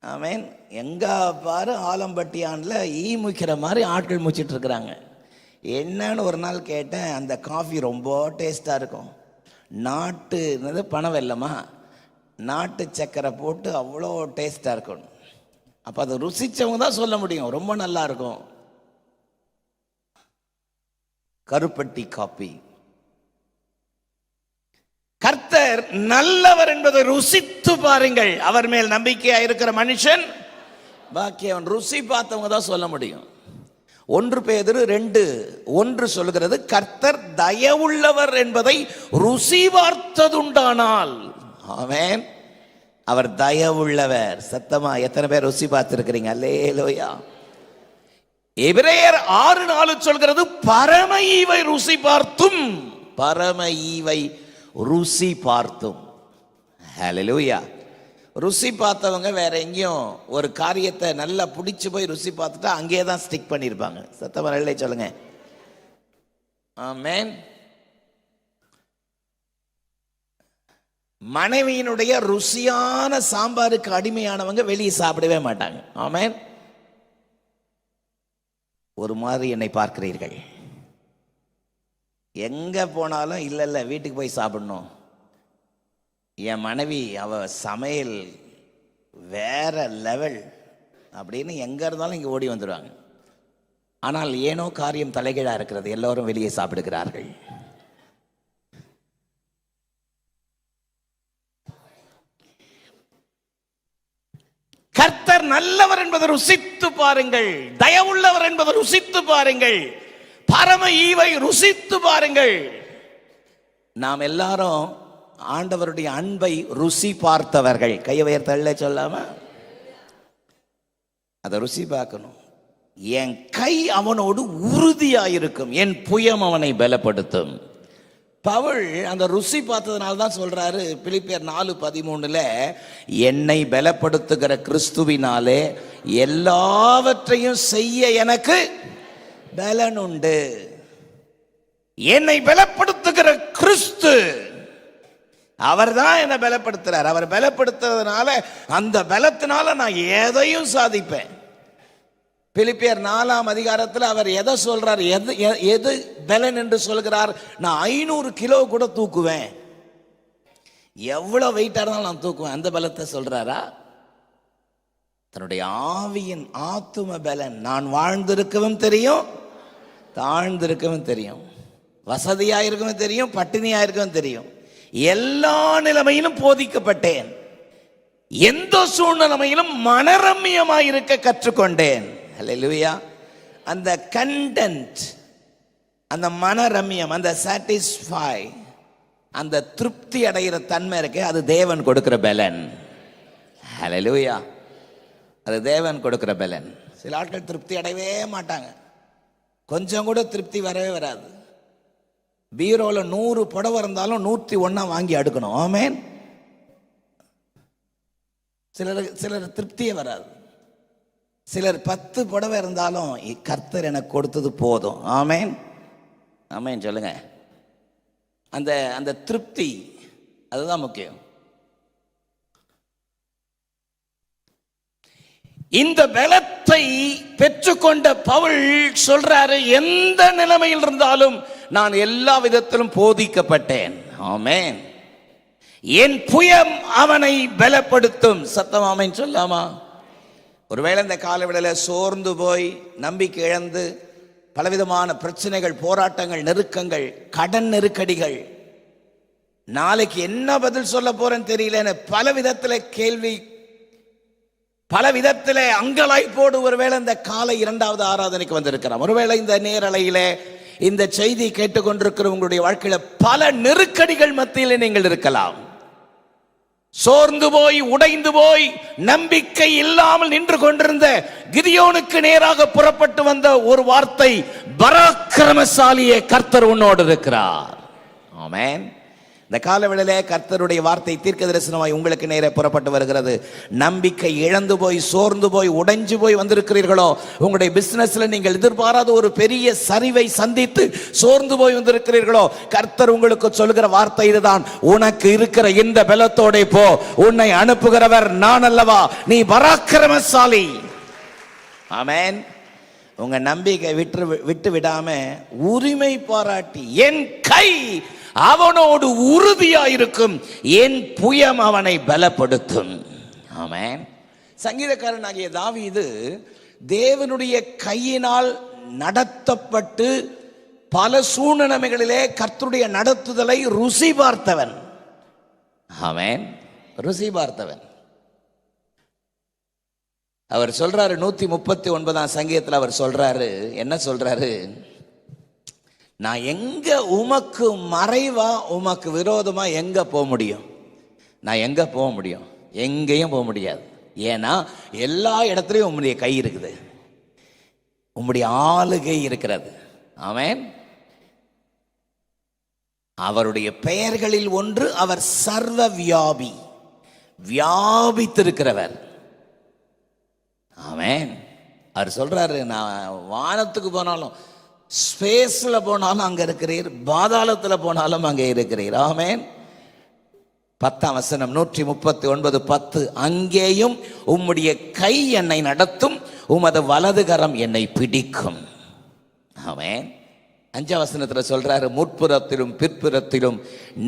ஆமென். எங்க பாரு ஆலம்பட்டியான்ல ஈ முக்கிற மாதிரி ஆட்கள் முச்சிட்டு இருக்கிறாங்க. என்னன்னு ஒரு நாள் கேட்டேன், அந்த காஃபி ரொம்ப டேஸ்டா இருக்கும். நாட்டு பணம் வெல்லமா, நாட்டு சக்கரை போட்டு அவ்வளோ டேஸ்டா இருக்கும். அப்ப அதை ருசிச்சவங்க தான் சொல்ல முடியும், ரொம்ப நல்லா இருக்கும். கருப்பட்டி காபி. கர்த்தர் நல்லவர் என்பதை ருசித்து பாருங்கள், அவர் மேல் நம்பிக்கையா இருக்கிற மனுஷன் பாக்கியவன். ருசி பார்த்தவங்க தான் சொல்ல முடியும். 1 பேதுரு 2:1 சொல்கிறது, கர்த்தர் தயவுள்ளவர் என்பதை ருசி பார்த்ததுண்டானால். ஆமென். அவர் தயவுள்ளவர். சத்தமா எத்தனை பேர் ருசி பார்த்திருக்கிறீங்க? அல்லேலூயா. எபிரேயர் 6:4 சொல்கிறது, பரம ஈவை ருசி பார்த்தும், பரம ஈவை ருசி பார்த்தும். ஹல்லேலூயா. ருசி பார்த்தவங்க வேற எங்கேயும் ஒரு காரியத்தை நல்லா பிடிச்சு போய் ருசி பார்த்துட்டா அங்கேயே தான் ஸ்டிக் பண்ணியிருப்பாங்க. சத்தமா இல்லை சொல்லுங்க. ஆமென். மனைவியினுடைய ருசியான சாம்பாருக்கு அடிமையானவங்க வெளியே சாப்பிடவே மாட்டாங்க. ஆமென். ஒரு மாதிரி என்னை பார்க்கிறீர்கள். எங்க போனாலும் இல்ல வீட்டுக்கு போய் சாப்பிடணும். என் மனைவி அவ சமையல் வேற லெவல் அப்படின்னு எங்க இருந்தாலும் இங்க ஓடி வந்துடுவாங்க. ஆனால் ஏனோ காரியம் தலைகீழா இருக்கிறது, எல்லோரும் வெளியே சாப்பிடுகிறார்கள். கர்த்தர் நல்லவர் என்பதை ருசித்து பாருங்கள், தயவுள்ளவர் என்பதை ருசித்து பாருங்கள், பரம ஈவை ருசித்து பாருங்கள். நாம் எல்லாரும் ஆண்டவருடைய அன்பை ருசி பார்த்தவர்கள். கையை உயர்த்தல்ல சொல்லாம அதை ருசி பார்க்கணும். என் கை அவனோடு உறுதியாயிருக்கும், என் புயம் அவனை பலப்படுத்தும். பவுல் அந்த ருசி பார்த்ததுனால தான் சொல்றாரு பிலிப்பியர் 4:13, என்னை பலப்படுத்துகிற கிறிஸ்துவினாலே எல்லாவற்றையும் செய்ய எனக்கு பலன் உண்டு. என்னை பலப்படுத்துகிற கிறிஸ்து, அவர் தான் என்னை பலப்படுத்துறார். அவர் பலப்படுத்துறதுனால அந்த பலத்தினால நான் எதையும் சாதிப்பேன். பிலிப்பியர் 4:அதிகாரத்தில் அவர் எதை சொல்றார், எது பலன் என்று சொல்கிறார்? நான் 500 கிலோ கூட தூக்குவேன், எவ்வளவு வெயிட்டா இருந்தாலும் நான் தூக்குவேன். அந்த பலத்தை சொல்றாரா? தன்னுடைய ஆவியின் ஆத்தும பலன். நான் வாழ்ந்திருக்கவும் தெரியும், தாழ்ந்திருக்கவும் தெரியும், வசதியா இருக்கவும் தெரியும், பட்டினியா இருக்கவும் தெரியும். எல்லா நிலைமையிலும் போதிக்கப்பட்டேன், எந்த சூழ்நிலைமையிலும் மனரம்யமாய் இருக்க கற்றுக்கொண்டேன். அல்லேலூயா. அந்த கண்டென்ட், அந்த மனரம்யம், அந்த சாட்டிஸ்ஃபை, அந்த திருப்தி அடைகிற தன்மை இருக்கு, அது தேவன் கொடுக்கிற பலன். ஹல்லேலூயா. அது தேவன் கொடுக்கிற பலன். சில ஆட்கள் திருப்தி அடையவே மாட்டாங்க, கொஞ்சம் கூட திருப்தி வரவே வராது. பீரோவில் 100 புடவை இருந்தாலும் 101 வாங்கி அடுக்கணும். ஆமென். சிலர் திருப்தியே வராது. சிலர் 10 புடவை இருந்தாலும் கர்த்தர் எனக்கு கொடுத்தது போதும். ஆமென். ஆமென் சொல்லுங்க. அந்த அந்த திருப்தி, அதுதான் முக்கியம். இந்த பலத்தை பெற்றுக்கொண்ட பவுல் சொல்றாரு, எந்த நிலைமையில் இருந்தாலும் நான் எல்லா விதத்திலும் போதிக்கப்பட்டேன். ஆமென். என் புயம் அவனை பலப்படுத்தும். சத்தம் ஆமென் சொல்லாமா? ஒருவேளை இந்த காலவெளியில சோர்ந்து போய் நம்பிக்கை இழந்து பலவிதமான பிரச்சனைகள், போராட்டங்கள், நெருக்கங்கள், கடன் நெருக்கடிகள், நாளைக்கு என்ன பதில் சொல்ல போறேன்னு தெரியல, பல விதத்துல கேள்வி, பல விதத்துல அங்கலாய்ப்போடு ஒருவேளை இந்த காலை 2வது ஆராதனைக்கு வந்திருக்கிறோம். ஒருவேளை இந்த நேரலையில இந்த செய்தி கேட்டுக்கொண்டிருக்கிற உங்களுடைய வாழ்க்கையில பல நெருக்கடிகள் மத்தியில் நீங்கள் இருக்கலாம். சோர்ந்து போய், உடைந்து போய், நம்பிக்கை இல்லாமல் நின்று கொண்டிருந்த கிதியோனுக்கு நேராக புறப்பட்டு வந்த ஒரு வார்த்தை, பராக்கிரமசாலியே கர்த்தர் உன்னோடு இருக்கிறார். ஆமென். இந்த காலவேளையிலே கர்த்தருடைய வார்த்தை தீர்க்க தரிசனமாய் உங்களுக்கு நேரே புறப்பட்டு வருகிறது. நம்பிக்கை இழந்து போய், சோர்ந்து போய், உடைஞ்சு போய் வந்திருக்கிறீர்களோ, உங்களுடைய பிசினஸ்ல நீங்கள் எதிர்பாராத ஒரு பெரிய சரிவை சந்தித்து சோர்ந்து போய் வந்திருக்கிறீர்களோ, கர்த்தர் உங்களுக்கு சொல்லுகிற வார்த்தை இதுதான், உனக்கு இருக்கிற இந்த பலத்தோட போ, உன்னை அனுப்புகிறவர் நான் அல்லவா, நீ பராக்கிரமசாலி. ஆமென். உங்க நம்பிக்கை விட்டு விடாம உரிமை பாராட்டி, என் கை அவனோடு உறுதியாயிருக்கும், என் புயம் அவனை பலப்படுத்தும். ஆமென். சங்கீதக்காரனாகிய தாவீது தேவனுடைய கையினால் நடத்தப்பட்டு பல சூழ்நிலைகளிலே கர்த்தருடைய நடத்துதலை ருசி பார்த்தவன். ஆமென். ருசி பார்த்தவன். அவர் சொல்றாரு 139ஆம் சங்கீதத்தில் அவர் சொல்றாரு, என்ன சொல்றாரு, நான் எங்க உமக்கு மறைவா, உமக்கு விரோதமா எங்க போக முடியும்? நான் எங்க போக முடியும்? எங்கேயும் போக முடியாது. ஏன்னா எல்லா இடத்துலையும் உம்முடைய கை இருக்குது, உம்முடைய ஆளுகை இருக்கிறது. ஆமென். அவருடைய பெயர்களில் ஒன்று, அவர் சர்வ வியாபி, வியாபித்திருக்கிறவர். ஆமென். அவர் சொல்றாரு, நான் வானத்துக்கு போனாலும், ஸ்பேஸ்ல போனாலும் அங்க இருக்கிறீர், பாதாளத்துல போனாலும் அங்கே இருக்கிறீர். ஆமென். 10ஆம் வசனம் 139:10, அங்கேயும் உம்முடைய கை என்னை நடத்தும், உமது வலதுகரம் என்னை பிடிக்கும். ஆமென். 5ஆம் வசனத்துல சொல்றாரு, முற்புறத்திலும் பிற்புறத்திலும்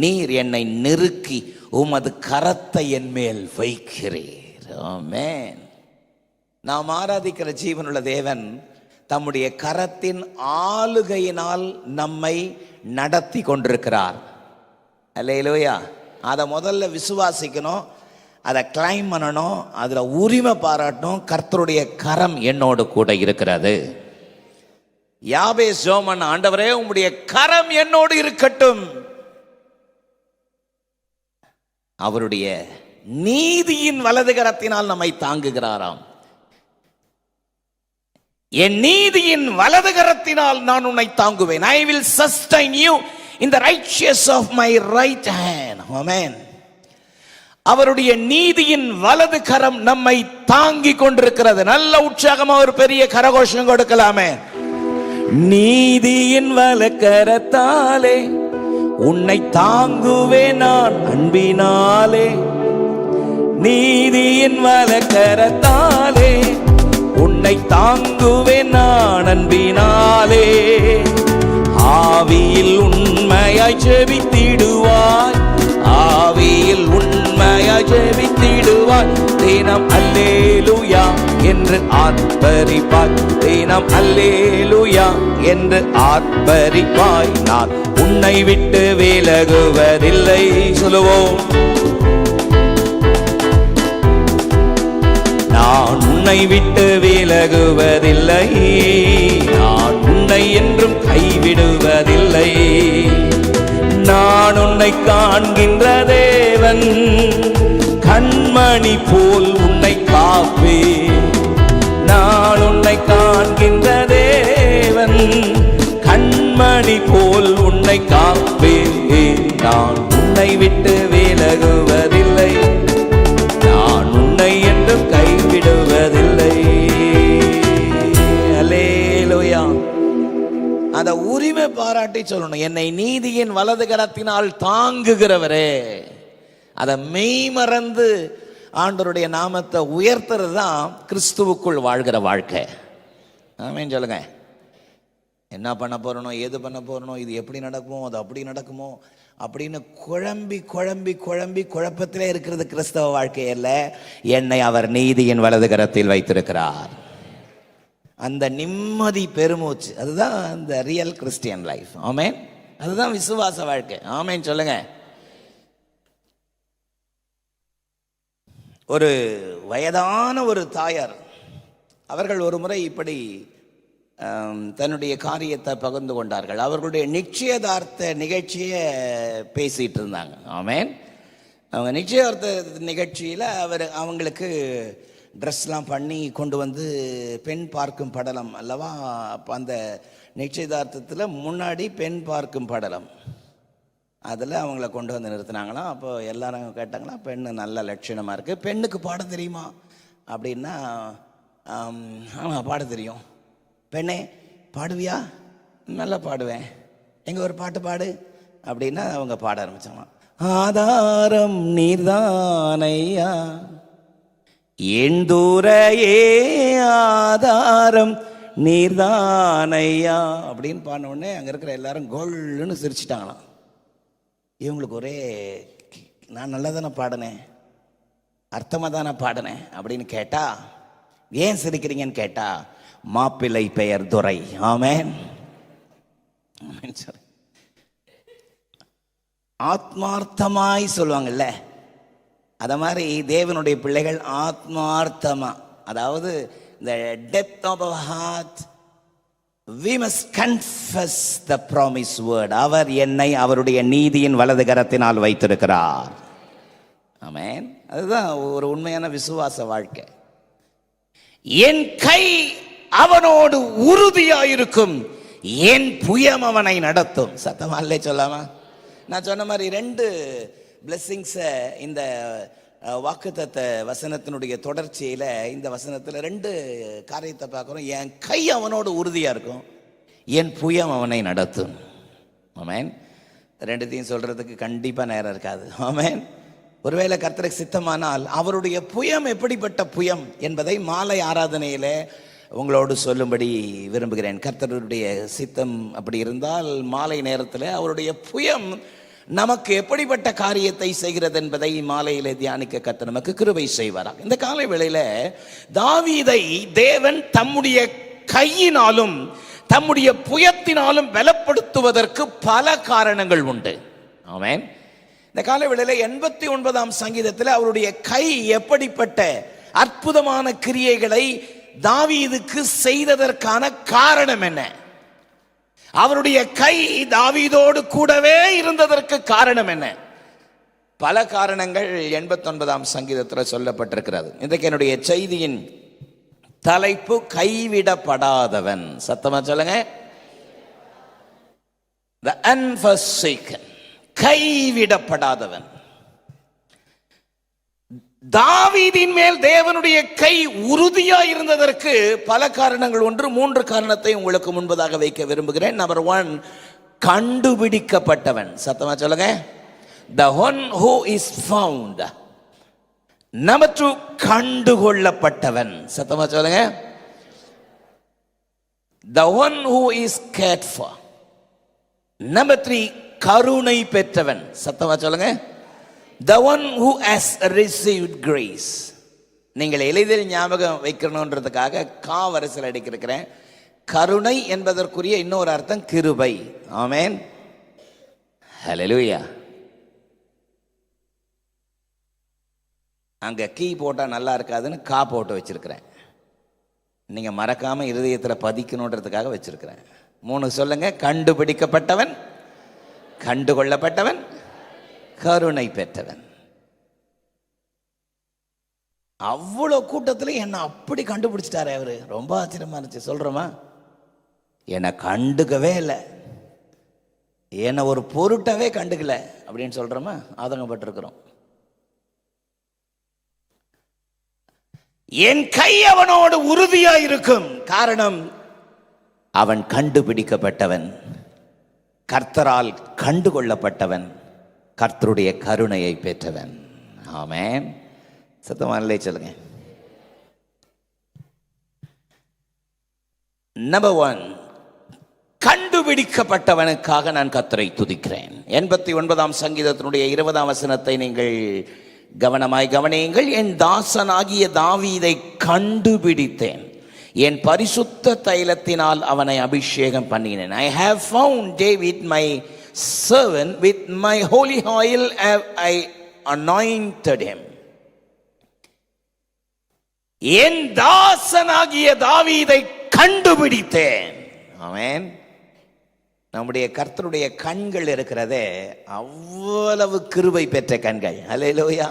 நீர் என்னை நெருக்கி உமது கரத்தை என் மேல் வைக்கிறீர். ஆமென். நாம் ஆராதிக்கிற ஜீவனுள்ள தேவன் தம்முடைய கரத்தின் ஆளுகையினால் நம்மை நடத்தி கொண்டிருக்கிறார். அல்லேலூயா. அதை முதல்ல விசுவாசிக்கணும், அதை கிளைம் பண்ணணும், அதுல உரிமை பாராட்டணும். கர்த்தருடைய கரம் என்னோடு கூட இருக்கிறது. யாபேஸ் ஜோமன், ஆண்டவரே உம்முடைய கரம் என்னோடு இருக்கட்டும். அவருடைய நீதியின் வலது கரத்தினால் நம்மை தாங்குகிறாராம். என் நீதியின் வலது கரத்தினால் நான் உன்னை தாங்குவேன். I will sustain you in the righteous of my right hand. Amen. அவருடைய நீதியின் வலது கரம் நம்மை தாங்கி கொண்டிருக்கிறது. நல்ல உற்சாகமா ஒரு பெரிய கரகோஷம் கொடுக்கலாமே. நீதியின் வலக்கரத்தாலே உன்னை தாங்குவேன் நான் அன்பினாலே, நீதியின் வலக்கரத்தாலே உன்னை தாங்குவேன் நான் அன்பினாலே. ஆவியில் உண்மையாய் ஜெபித்திடுவாய், ஆவியில் உண்மையாய் ஜெபித்திடுவாய். தினம் அல்லேலூயா என்று ஆர்ப்பரிப்பாய், தினம் அல்லேலூயா என்று ஆர்ப்பரிப்பாய். நான் உன்னை விட்டு விலகுவதில்லை. சொல்லுவோம், நான் உன்னை விட்டு விலகுவதில்லை, நான் உன்னை என்றும் கைவிடுவதில்லை. நான் உன்னை காண்கின்ற தேவன், கண்மணி போல் உன்னை காப்பே. நான் உன்னை காண்கின்ற தேவன், கண்மணி போல் உன்னை காப்பே. நான் உன்னை விட்டு விலகுவதில்லை, நான் உன்னை என்றும் கைவிடுவதில்லை. அல்லேலூயா. அந்த உரிமை பாராட்டி சொல்லணும், என்னை நீதியின் வலது கரத்தினால் தாங்குகிறவரே. அதை மெய்மறந்து ஆண்டவருடைய நாமத்தை உயர்த்துறது தான் கிறிஸ்துவுக்குள் வாழ்கிற வாழ்க்கை. ஆமென் சொல்லுங்க. என்ன பண்ண போறனோ, ஏது பண்ண போறனோ, இது எப்படி நடக்குமோ, அது அப்படி நடக்குமோ அப்படின்னு குழம்பி குழம்பி குழம்பி குழப்பத்திலே இருக்கிறது கிறிஸ்தவ வாழ்க்கை அல்ல. என்னை அவர் நீதியின் வலது கரத்தில் வைத்திருக்கிறார். அந்த நிம்மதி பெருமூச்சு, அதுதான் அந்த ரியல் கிறிஸ்டியன் லைஃப். ஆமென். அதுதான் விசுவாச வாழ்க்கை. ஆமென் சொல்லுங்க. ஒரு வயதான ஒரு தாயார் அவர்கள் ஒரு முறை இப்படி தன்னுடைய காரியத்தை பகிர்ந்து கொண்டார்கள். அவர்களுடைய நிச்சயதார்த்த நிகழ்ச்சியை பேசிட்டு இருந்தாங்க. ஆமென். அவங்க நிச்சயதார்த்த நிகழ்ச்சியில் அவங்களுக்கு ட்ரெஸ்லாம் பண்ணி கொண்டு வந்து பெண் பார்க்கும் படலம் அல்லவா. அப்போ அந்த நிச்சயதார்த்தத்தில் முன்னாடி பெண் பார்க்கும் படலம், அதில் அவங்கள கொண்டு வந்து நிறுத்தினாங்களாம். அப்போ எல்லாரும் கேட்டாங்களா, பெண்ணு நல்ல லட்சணமாக இருக்குது, பெண்ணுக்கு பாட தெரியுமா அப்படின்னா, ஆமாம் பாட தெரியும். பெண்ணே பாடுவியா? நல்லா பாடுவேன், எங்கே ஒரு பாட்டு பாடு அப்படின்னா அவங்க பாட ஆரம்பிச்சாங்களாம். ஆதாரம் நீர்தானையா என் தூரையே, ஆதாரம் நீர்தானையா அப்படின்னு பாடின உடனே அங்கே இருக்கிற எல்லாரும் கொள்ளுன்னு சிரிச்சிட்டாங்களாம். இவங்களுக்கு ஒரே, நான் நல்லா தானே பாடினேன், அர்த்தமாக தானே பாடினேன் அப்படின்னு கேட்டா, ஏன் சிரிக்கிறீங்கன்னு கேட்டா, மாப்பிள்ளை பெயர் துரை. ஆமென். ஆத்மார்த்தமாய் சொல்லுவாங்கல்ல, அத மாதிரி தேவனுடைய பிள்ளைகள் ஆத்மார்த்தமா, அதாவது இந்த depth of our heart we must confess the promised word. அவர் என்னை அவருடைய நீதியின் வலது கரத்தினால் வைத்திருக்கிறார். ஆமென். அதுதான் ஒரு உண்மையான விசுவாச வாழ்க்கை. என் கை அவனோடு உறுதியாயிருக்கும், என் புயம் அவனை நடத்தும். சத்தமா இல்லையே சொல்லாமா? நான் சொன்ன மாதிரி 2 பிளெஸிங்ஸை இந்த வாக்குத்தத்த வசனத்தினுடைய தொடர்ச்சியில் இந்த வசனத்தில் 2 காரியத்தை பார்க்குறோம். என் கை அவனோடு உறுதியாக இருக்கும், என் புயம் அவனை நடத்தும். ஆமென். 2த்தையும் சொல்கிறதுக்கு கண்டிப்பாக நேரம் இருக்காது. ஆமென். ஒருவேளை கர்த்தருக்கு சித்தமானால் அவருடைய புயம் எப்படிப்பட்ட புயம் என்பதை மாலை ஆராதனையில் உங்களோடு சொல்லும்படி விரும்புகிறேன். கர்த்தருடைய சித்தம் அப்படி இருந்தால் மாலை நேரத்தில் அவருடைய புயம் நமக்கு எப்படிப்பட்ட காரியத்தை செய்கிறது என்பதை மாலையிலே தியானிக்க கர்த்தர் நமக்கு கிருபை செய்வாராம். இந்த காலை வேளையில தாவீதை தேவன் தம்முடைய கையினாலும் தம்முடைய புயத்தினாலும் பலப்படுத்துவதற்கு பல காரணங்கள் உண்டு. ஆமென். இந்த காலை வேளையில 89ஆம் சங்கீதத்தில் அவருடைய கை எப்படிப்பட்ட அற்புதமான கிரியைகளை தாவீதுக்கு செய்ததற்கான காரணம் என்ன? அவருடைய கை தாவீதோடு கூடவே இருந்ததற்கு காரணம் என்ன? பல காரணங்கள் 89ஆம் சங்கீதத்தில் சொல்லப்பட்டிருக்கிறது. இன்றைக்கு என்னுடைய செய்தியின் தலைப்பு கைவிடப்படாதவன். சத்தமா சொல்லுங்க. The unforsaken. கைவிடப்படாதவன். தாவீதின் மேல் தேவனுடைய கை உறுதியா இருந்ததற்கு பல காரணங்கள் உண்டு. 3 காரணத்தை உங்களுக்கு முன்பதாக வைக்க விரும்புகிறேன். நம்பர் 1, கண்டுபிடிக்கப்பட்டவன். சத்தமா சொல்லுங்க. The one who is found. Number 2, கண்டுகொள்ளப்பட்டவன். சத்தமா சொல்லுங்க. The one who is cared for. Number 3, கருணை பெற்றவன். சத்தமா சொல்லுங்க. The one who has received grace. நீங்கள் எளிதில் ஞாபகம் வைக்கணுன்றதுக்காக வரிசையில் அடிக்கிறேன். கருணை என்பதற்குரிய இன்னொரு அர்த்தம் கிருபை. ஆமென். ஹல்லேலூயா. அங்க கீ போட்டா நல்லா இருக்காதுன்னு போட்டு வச்சிருக்கிறேன். நீங்க மறக்காம இருதயத்தில் பதிக்கணுன்றதுக்காக வச்சிருக்கிறேன். 3 சொல்லுங்க. கண்டுபிடிக்கப்பட்டவன், கண்டுகொள்ளப்பட்டவன், கருணை பெற்றவன். அவ்வளோ கூட்டத்தில் என்னை அப்படி கண்டுபிடிச்சிட்டாரு அவரு. ரொம்ப ஆச்சரியமா இருந்துச்சு. சொல்றோமா, என்னை கண்டுக்கவே இல்லை, என்னை ஒரு பொருட்டவே கண்டுக்கல அப்படின்னு சொல்றோமா, ஆதங்கப்பட்டிருக்கிறோம். என் கை அவனோடு உறுதியா இருக்கும். காரணம், அவன் கண்டுபிடிக்கப்பட்டவன், கர்த்தரால் கண்டுகொள்ளப்பட்டவன், கர்த்தருடைய கருணையை பெற்றவன். ஆமென். சத்தமானலே சொல்லுங்க. நம்பர் 1, கண்டுபிடிக்கப்பட்டவனுக்காக நான் கர்த்தரை துதிக்கிறேன். 89ஆம் சங்கீதத்தினுடைய 20ஆம் வசனத்தை நீங்கள் கவனமாய் கவனியுங்கள். என் தாசனாகிய தாவீதை கண்டுபிடித்தேன், என் பரிசுத்த தைலத்தினால் அவனை அபிஷேகம் பண்ணினேன். I have found David my servant, with my holy oil have I anointed him. என் தாசனாகிய தாவீதை கண்டுபிடித்தேன். ஆமென். நம்முடைய கர்த்தருடைய கண்கள் இருக்கிறதே அவ்வளவு கிருபை பெற்ற கண்கள். அல்லேலூயா.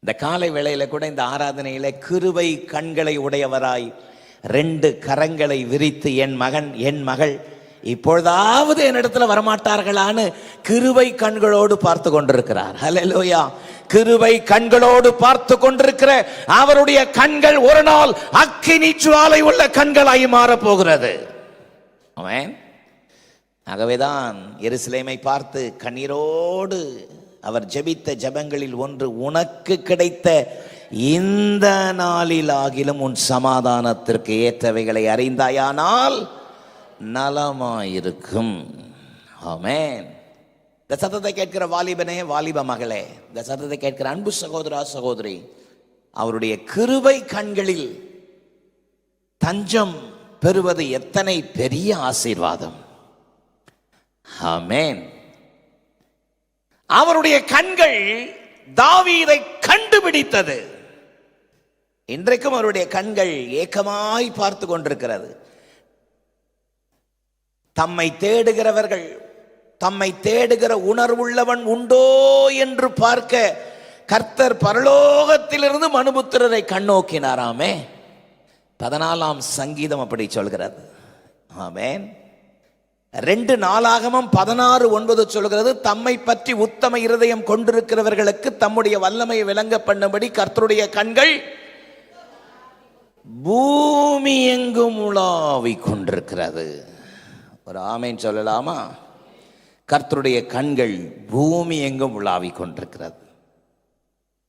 இந்த காலை வேளையில கூட இந்த ஆராதனையில கிருபை கண்களை உடையவராய் 2 கரங்களை விரித்து என் மகன் என் மகள் இப்பொழுதாவது என்னிடத்துல வரமாட்டார்களான்னு கிருபை கண்களோடு பார்த்து கொண்டிருக்கிறார். அல்லேலூயா. கிருபை கண்களோடு பார்த்து கொண்டிருக்கிற அவருடைய கண்கள் ஒரு நாள் அக்கினி ஜுவாலை உள்ள கண்களாய் மாறப் போகிறது. ஆமென். ஆகவேதான் எருசலேமை பார்த்து கண்ணீரோடு அவர் ஜெபித்த ஜெபங்களில் ஒன்று, உனக்கு கிடைத்த இந்த நாளில் ஆகிலும் உன் சமாதானத்திற்கு ஏற்றவைகளை அறிந்தாயானால் நலமாயிருக்கும். ஆமென். இந்த சத்தத்தை கேட்கிற வாலிபனே, வாலிப மகளே, இந்த சத்தத்தை கேட்கிற அன்பு சகோதரா சகோதரி, அவருடைய கிருபை கண்களில் தஞ்சம் பெறுவது எத்தனை பெரிய ஆசீர்வாதம். ஆமென். அவருடைய கண்கள் தாவீதை கண்டுபிடித்தது. இன்றைக்கும் அவருடைய கண்கள் ஏக்கமாய் பார்த்து கொண்டிருக்கிறது. தம்மை தேடுகிறவர்கள், தம்மை தேடுகிற உணர்வுள்ளவன் உண்டோ என்று பார்க்க கர்த்தர் பரலோகத்திலிருந்து மனுபுத்திரரை கண்ணோக்கினாராமே. 14ஆம் சங்கீதம் அப்படி சொல்கிறது. ஆமென். 2 நாளாகமம் 16:9 சொல்கிறது, தம்மை பற்றி உத்தம இருதயம் கொண்டிருக்கிறவர்களுக்கு தம்முடைய வல்லமையை விளங்க பண்ணும்படி கர்த்தருடைய கண்கள் பூமி எங்கும் உலாவிக் கொண்டிருக்கிறது. ஒரு ஆமென் சொல்லலாமா? கர்த்தருடைய கண்கள் பூமி எங்கும் உலாவிக் கொண்டிருக்கிறது.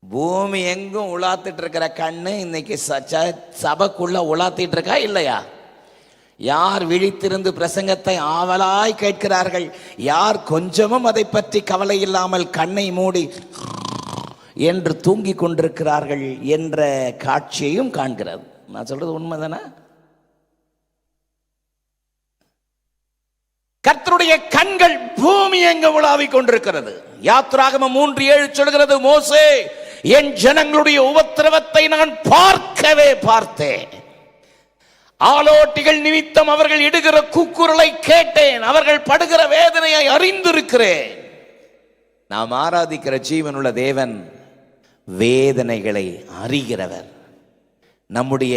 பூமி எங்கும் உலாத்திட்டு இருக்கிற கண்ணு இன்னைக்கு சபைக்குள்ள உலாத்திட்டு இருக்கா இல்லையா? யார் விழித்திருந்து பிரசங்கத்தை ஆவலாய் கேட்கிறார்கள், யார் கொஞ்சமும் அதை பற்றி கவலை இல்லாமல் கண்ணை மூடி என்று தூங்கி கொண்டிருக்கிறார்கள் என்ற காட்சியையும் காண்கிறது. நான் சொல்றது உண்மைதானே? கர்த்தருடைய கண்கள் பூமி எங்க உலாவிக் கொண்டிருக்கிறது. யாத்திராகமம் 3:7 சொல்கிறது, மோசே, என் ஜனங்களுடைய உபத்திரவத்தை நான் பார்க்கவே பார்த்தேன், ஆலோட்டிகள் நிமித்தம் அவர்கள் இடுகிற கூக்குரலை கேட்டேன், அவர்கள் படுகிற வேதனையை அறிந்திருக்கிறேன். நாம் ஆராதிக்கிற ஜீவனுள்ள தேவன் வேதனைகளை அறிகிறவர். நம்முடைய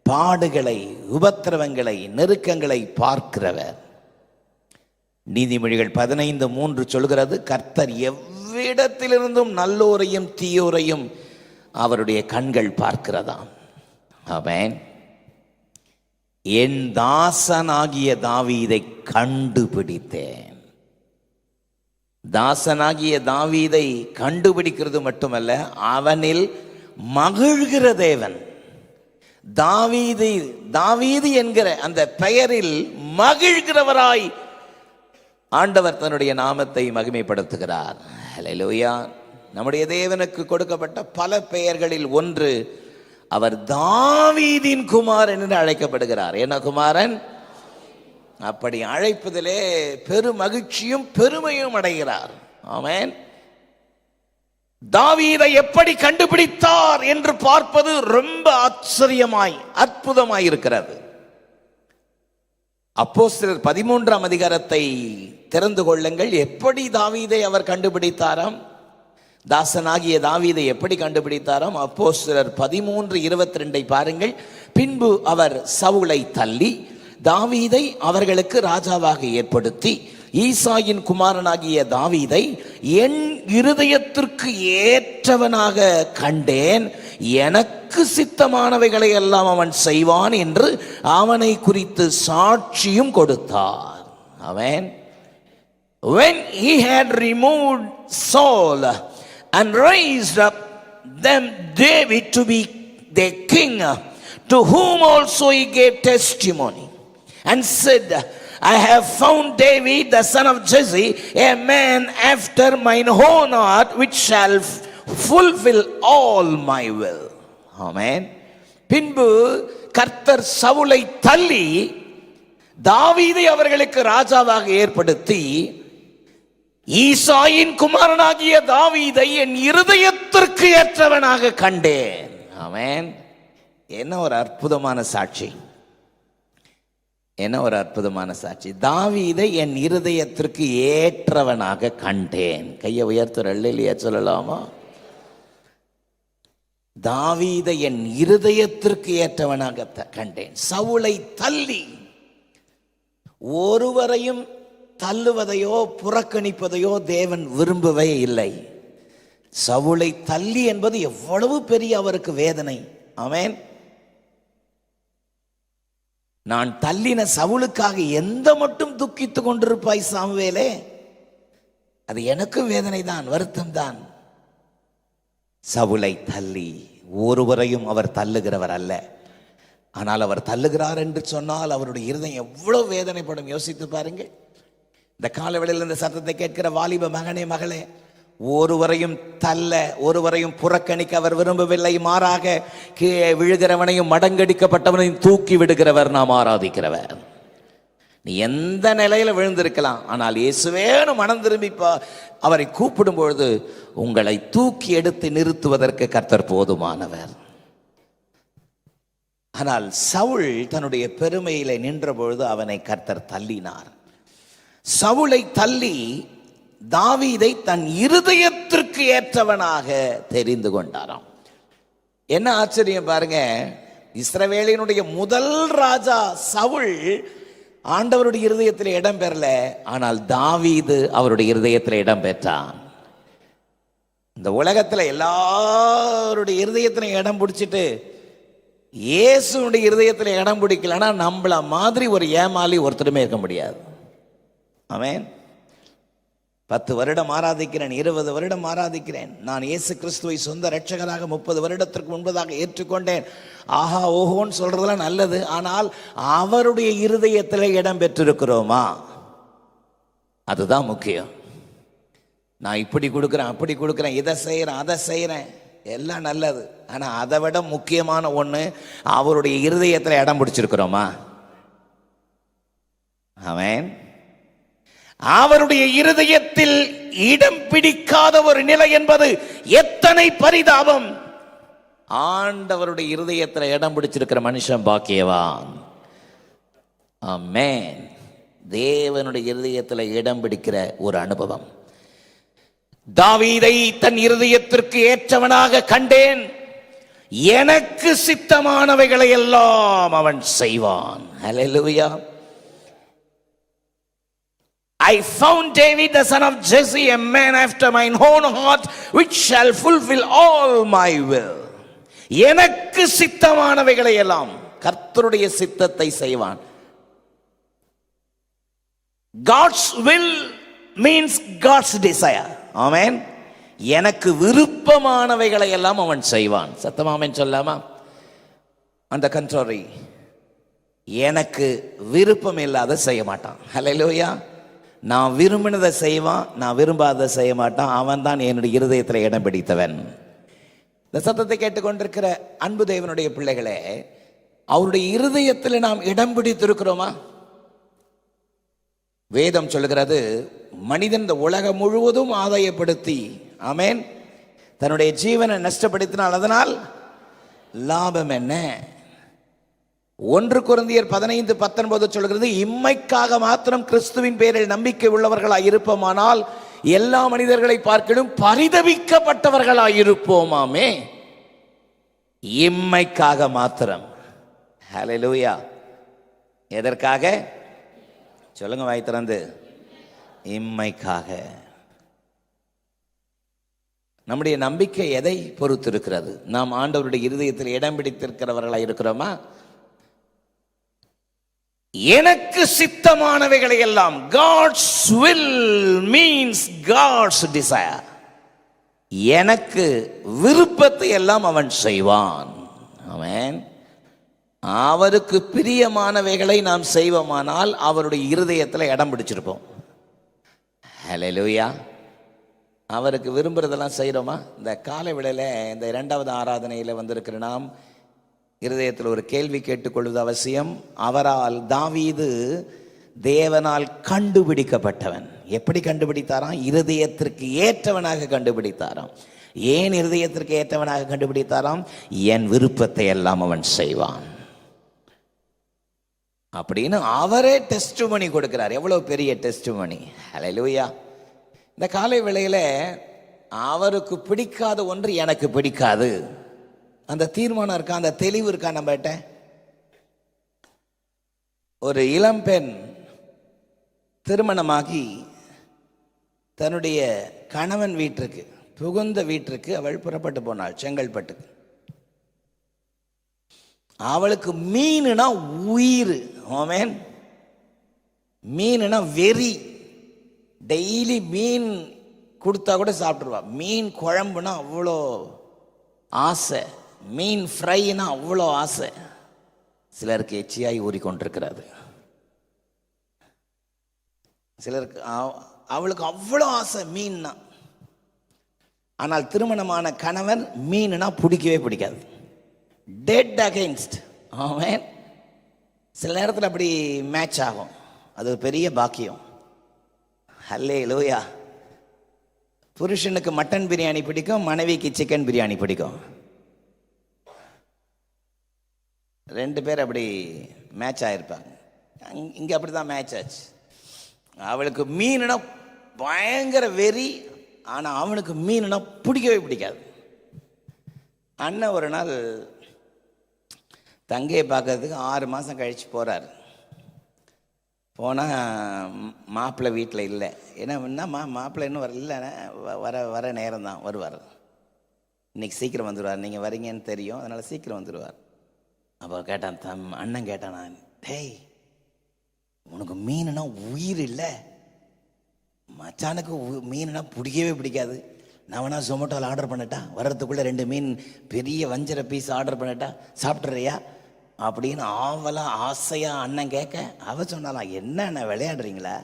பாடுகளை, உபத்திரவங்களை, நெருக்கங்களை பார்க்கிறவர். நீதிமொழிகள் 15:3 சொல்கிறது, கர்த்தர் எவ்விடத்திலிருந்தும் நல்லோரையும் தீயோரையும் அவருடைய கண்கள் பார்க்கிறதாம். ஆமென். என் தாசனாகிய தாவீதை கண்டுபிடித்தேன். தாசனாகிய தாவீதை கண்டுபிடிக்கிறது மட்டுமல்ல, அவனில் மகிழ்கிற தேவன். தாவீது என்கிற அந்த பெயரில் மகிழ்கிறவராய் ஆண்டவர் தன்னுடைய நாமத்தை மகிமைப்படுத்துகிறார். ஹல்லேலூயா. நம்முடைய தேவனுக்கு கொடுக்கப்பட்ட பல பெயர்களில் ஒன்று, அவர் தாவீதின் குமாரன் என்று அழைக்கப்படுகிறார். என்ன குமாரன்? அப்படி அழைப்பதிலே பெரும் மகிழ்ச்சியும் பெருமையும் அடைகிறார். ஆமென். தாவீதை எப்படி கண்டுபிடித்தார் என்று பார்ப்பது ரொம்ப ஆச்சரியமாய், அற்புதமாய் இருக்கிறது. அப்போஸ்தலர் 13ஆம் அதிகாரத்தை திறந்து கொள்ளுங்கள். எப்படி தாவீதை அவர் கண்டுபிடித்தாராம்? தாசனாகிய தாவீதை எப்படி கண்டுபிடித்தாராம்? அப்போஸ்தலர் 13:22 பாருங்கள். பின்பு அவர் சவுலை தள்ளி தாவீதை அவர்களுக்கு ராஜாவாக ஏற்படுத்தி ஈசாயின் குமாரனாகிய தாவீதை என் இருதயத்திற்கு ஏற்றவனாக கண்டேன், எனக்கு சித்தமானவைகளை எல்லாம் அவன் செய்வான் என்று அவனை குறித்து சாட்சியும் கொடுத்தார். அவன் when he had removed Saul and raised up them David to be their king, to whom also he gave testimony and said, I have found David the son of Jesse, a man after mine own heart, which shall fulfill all my will. Amen. பின்பு கர்த்தர் சவுலை தள்ளி தாவீதை அவர்களுக்கு ராஜாவாக ஏற்படுத்தி ஈசாயின் குமாரனாகிய தாவீதை என் இருதயத்திற்கு ஏற்றவனாக கண்டேன். ஆமென். என்ன ஒரு அற்புதமான சாட்சி, என்ன ஒரு அற்புதமான சாட்சி. தாவீதை என் இருதயத்திற்கு ஏற்றவனாக கண்டேன். கையை உயர்த்துற அல்லேலூயா சொல்லலாமா? தாவீதை என் இருதயத்திற்கு ஏற்றவனாக கண்டேன். சவுலை தள்ளி, ஒருவரையும் தள்ளுவதையோ புறக்கணிப்பதையோ தேவன் விரும்பவே இல்லை. சவுலை தள்ளி என்பது எவ்வளவு பெரிய அவருக்கு வேதனை. ஆமென். நான் தள்ளின சவுலுக்காக எந்த மட்டும் துக்கித்துக் கொண்டிருப்பாய் சாமுவேலே? அது எனக்கு வேதனை தான், வருத்தம் தான். சவுலை தள்ளி, ஒருவரையும் அவர் தள்ளுகிறவர் அல்ல. ஆனால் அவர் தள்ளுகிறார் என்று சொன்னால் அவருடைய இருதயம் எவ்வளவு வேதனைப்படும் யோசித்து பாருங்கள். இந்த காலவெளியில் இந்த சத்தத்தை கேட்கிற வாலிப மகனே மகளே, ஒருவரையும் தள்ள, ஒருவரையும் புறக்கணிக்க அவர் விரும்பவில்லை. மாறாக கீழே விழுகிறவனையும் மடங்கடிக்கப்பட்டவனையும் தூக்கி விடுகிறவர் நாம் ஆராதிக்கிறவர். நீ எந்த நிலையில விழுந்திருக்கலாம், ஆனால் இயேசுவேனு மனம் திரும்பி அவரை கூப்பிடும் பொழுது உங்களை தூக்கி எடுத்து நிறுத்துவதற்கு கர்த்தர் போதுமானவர். ஆனால் சவுல் தன்னுடைய பெருமையில நின்ற பொழுது அவனை கர்த்தர் தள்ளினார். சவுலை தள்ளி தாவீதை தன் இருதயத்திற்கு ஏற்றவனாக தெரிந்து கொண்டாராம். என்ன ஆச்சரியம் பாருங்க, இஸ்ரவேலினுடைய முதல் ராஜா சவுல் ஆண்டவருடைய இருதயத்தில் இடம் பெறல, ஆனால் தாவீது அவருடைய இருதயத்தில் இடம் பெற்றான். இந்த உலகத்தில் எல்லாருடைய இருதயத்திலும் இடம் பிடிச்சிட்டு இயேசுடைய இருதயத்தில் இடம் பிடிக்கலன்னா நம்மள மாதிரி ஒரு ஏமாளி ஒருத்தருமே இருக்க முடியாது. ஆமென். 10 வருடம் ஆராதிக்கிறேன், 20 வருடம் ஆராதிக்கிறேன், நான் இயேசு கிறிஸ்துவை சொந்த இரட்சகராக 30 வருடத்திற்கு முன்பதாக ஏற்றுக்கொண்டேன், ஆஹா ஓஹோன்னு சொல்றதெல்லாம் நல்லது. ஆனால் அவருடைய இருதயத்தில் இடம் பெற்றிருக்கிறோமா? அதுதான் முக்கியம். நான் இப்படி கொடுக்குறேன், அப்படி கொடுக்குறேன், இதை செய்கிறேன், அதை செய்கிறேன், எல்லாம் நல்லது. ஆனால் அதை விட முக்கியமான ஒன்று, அவருடைய இருதயத்தில் இடம் பிடிச்சிருக்கிறோமா? ஆமென். அவருடைய இருதயத்தில் இடம் பிடிக்காத ஒரு நிலை என்பது எத்தனை பரிதாபம். ஆண்டவருடைய இருதயத்தில் இடம் பிடிச்சிருக்கிற மனுஷன் பாக்கியவான். ஆமென். தேவனுடைய இருதயத்தில் இடம் பிடிக்கிற ஒரு அனுபவம். தாவீதை தன் இருதயத்திற்கு ஏற்றவனாக கண்டேன், எனக்கு சித்தமானவைகளை எல்லாம் அவன் செய்வான். ஹல்லேலூயா. I found David the son of Jesse, a man after mine own heart, which shall fulfill all my will. எனக்கு சித்தமானவைகளை எல்லாம், கர்த்தருடைய சித்தத்தை செய்வான். God's will means God's desire. ஆமென். எனக்கு விருப்பமானவைகளை எல்லாம் அவன் செய்வான். சத்தமாமென் சொல்லாமா? அந்த கண்ட்ரோரி, எனக்கு விருப்பம் இல்லாத செய்ய மாட்டான். ஹல்லேலூயா. நான் விரும்பினதை செய்வான், நான் விரும்பாத செய்ய மாட்டான். அவன் தான் என்னுடைய இருதயத்தில் இடம் பிடித்தவன். இந்த சத்தத்தை கேட்டுக்கொண்டிருக்கிற அன்பு தேவனுடைய பிள்ளைகளே, அவருடைய இருதயத்தில் நாம் இடம் பிடித்திருக்கிறோமா? வேதம் சொல்லுகிறது, மனிதன் இந்த உலகம் முழுவதும் ஆதாயப்படுத்தி, ஆமென், தன்னுடைய ஜீவனை நஷ்டப்படுத்தினால் அதனால் லாபம் என்ன? 1 கொரிந்தியர் 15:19 சொல்கிறது, இம்மைக்காக மாத்திரம் கிறிஸ்துவின் பேரில் நம்பிக்கை உள்ளவர்களாய் இருப்போமானால் எல்லா மனிதர்களை பார்க்கலும் பரிதபிக்கப்பட்டவர்களாய் இருப்போமாமே. இம்மைக்காக மாத்திரம். ஹல்லேலூயா. எதற்காக சொல்லுங்க வாய் திறந்து. இம்மைக்காக. நம்முடைய நம்பிக்கை எதை பொறுத்து இருக்கிறது? நாம் ஆண்டவருடைய இருதயத்தில் இடம் பிடித்திருக்கிறவர்களாய் இருக்கிறோமா? எனக்கு சித்தமானவைகளை எல்லாம், God's will means God's desire. எனக்கு விருப்பத்தை எல்லாம் அவன் செய்வான். ஆமென். அவருக்கு பிரியமானவைகளை நாம் செய்வோமானால் அவருடைய இருதயத்தில் இடம் பிடிச்சிருப்போம். ஹல்லேலூயா. அவருக்கு விரும்புறதெல்லாம் செய்கிறோமா? இந்த காலை வேளையில இந்த 2வது ஆராதனையில் வந்திருக்கிற நாம் இருதயத்தில் ஒரு கேள்வி கேட்டுக்கொள்வது அவசியம். அவரால் தாவீது தேவனால் கண்டுபிடிக்கப்பட்டவன். எப்படி கண்டுபிடித்தாராம்? இருதயத்திற்கு ஏற்றவனாக கண்டுபிடித்தாராம். ஏன் இருதயத்திற்கு ஏற்றவனாக கண்டுபிடித்தாராம்? என் விருப்பத்தை எல்லாம் அவன் செய்வான் அப்படின்னு அவரே டெஸ்டிமனி கொடுக்கிறார். எவ்வளவு பெரிய டெஸ்டிமனி. ஹல்லேலூயா. இந்த காலை வேளையில அவருக்கு பிடிக்காத ஒன்று எனக்கு பிடிக்காது, அந்த தீர்மானம் இருக்கா, அந்த தெளிவு இருக்கா நம்மகிட்ட? ஒரு இளம்பெண் திருமணமாகி தன்னுடைய கணவன் வீட்டிற்கு, புகுந்த வீட்டிற்கு அவள் புறப்பட்டு போனாள், செங்கல்பட்டுக்கு. அவளுக்கு மீனுனா உயிர். ஆமென். மீனுனா வெறி. டெய்லி மீன் கொடுத்தா கூட சாப்பிட்டுருவா. மீன் குழம்புனா அவ்வளோ ஆசை, மீன் ஃப்ரைனா அவ்வளோ ஆசை. சிலருக்கு எச்சியாய் ஊறிக்கொண்டிருக்கிறது. சிலருக்கு அவளுக்கு அவ்வளோ ஆசை மீன்னா. ஆனால் திருமணமான கணவன் மீனுனா பிடிக்கவே பிடிக்காது. Dead against. ஆமென். சில நேரத்தில் அப்படி மேட்ச் ஆகும். அது ஒரு பெரிய பாக்கியம். ஹல்லேலூயா. புருஷனுக்கு மட்டன் பிரியாணி பிடிக்கும், மனைவிக்கு சிக்கன் பிரியாணி பிடிக்கும். 2 பேர் அப்படி மேட்ச் ஆகிருப்பாங்க. இங்கே அப்படி தான் மேட்ச் ஆச்சு. அவளுக்கு மீனுனா பயங்கர வெறி, ஆனால் அவனுக்கு மீனுனா பிடிக்கவே பிடிக்காது. அண்ணன் ஒரு நாள் தங்கையை பார்க்கறதுக்கு 6 மாதம் கழித்து போகிறார். போனால் மாப்பிள்ளை வீட்டில் இல்லை. என்னன்னா மாப்பிள்ளை இன்னும் வர நேரம் தான் வருவார். இன்னைக்கு சீக்கிரம் வந்துடுவார், நீங்கள் வரீங்கன்னு தெரியும், அதனால் சீக்கிரம் வந்துடுவார். அப்போ கேட்டான், அண்ணன் கேட்டான், நான் டேய் உனக்கு மீனுனா உயிர் இல்லை, மச்சானுக்கு மீனுனா பிடிக்கவே பிடிக்காது, நான் வேணா ஜொமேட்டோவில் ஆர்டர் பண்ணட்டா, வர்றதுக்குள்ளே 2 மீன் பெரிய வஞ்சர பீஸ் ஆர்டர் பண்ணட்டா, சாப்பிட்றியா அப்படின்னு ஆவலா ஆசையா அண்ணன் கேட்க, அவ சொன்னாலாம், என்ன விளையாடுறீங்களா,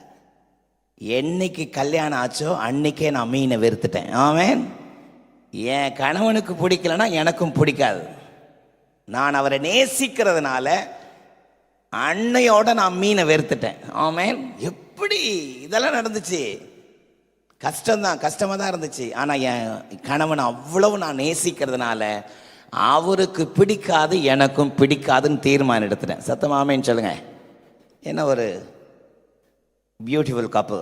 என்னைக்கு கல்யாணம் ஆச்சோ அன்னைக்கே நான் மீனை வெறுத்துட்டேன். ஆமென். என் கணவனுக்கு பிடிக்கலன்னா எனக்கும் பிடிக்காது. நான் அவரை நேசிக்கிறதுனால அன்னையோட நான் மீனை வெறுத்துட்டேன். ஆமென். எப்படி இதெல்லாம் நடந்துச்சு? கஷ்டம்தான், கஷ்டமாக தான் இருந்துச்சு. ஆனால் என் கணவன் அவ்வளவு நான் நேசிக்கிறதுனால அவருக்கு பிடிக்காது, எனக்கும் பிடிக்காதுன்னு தீர்மானம் எடுத்துட்டேன். சத்தமாமேன்னு சொல்லுங்க. என்ன ஒரு பியூட்டிஃபுல் கப்பு.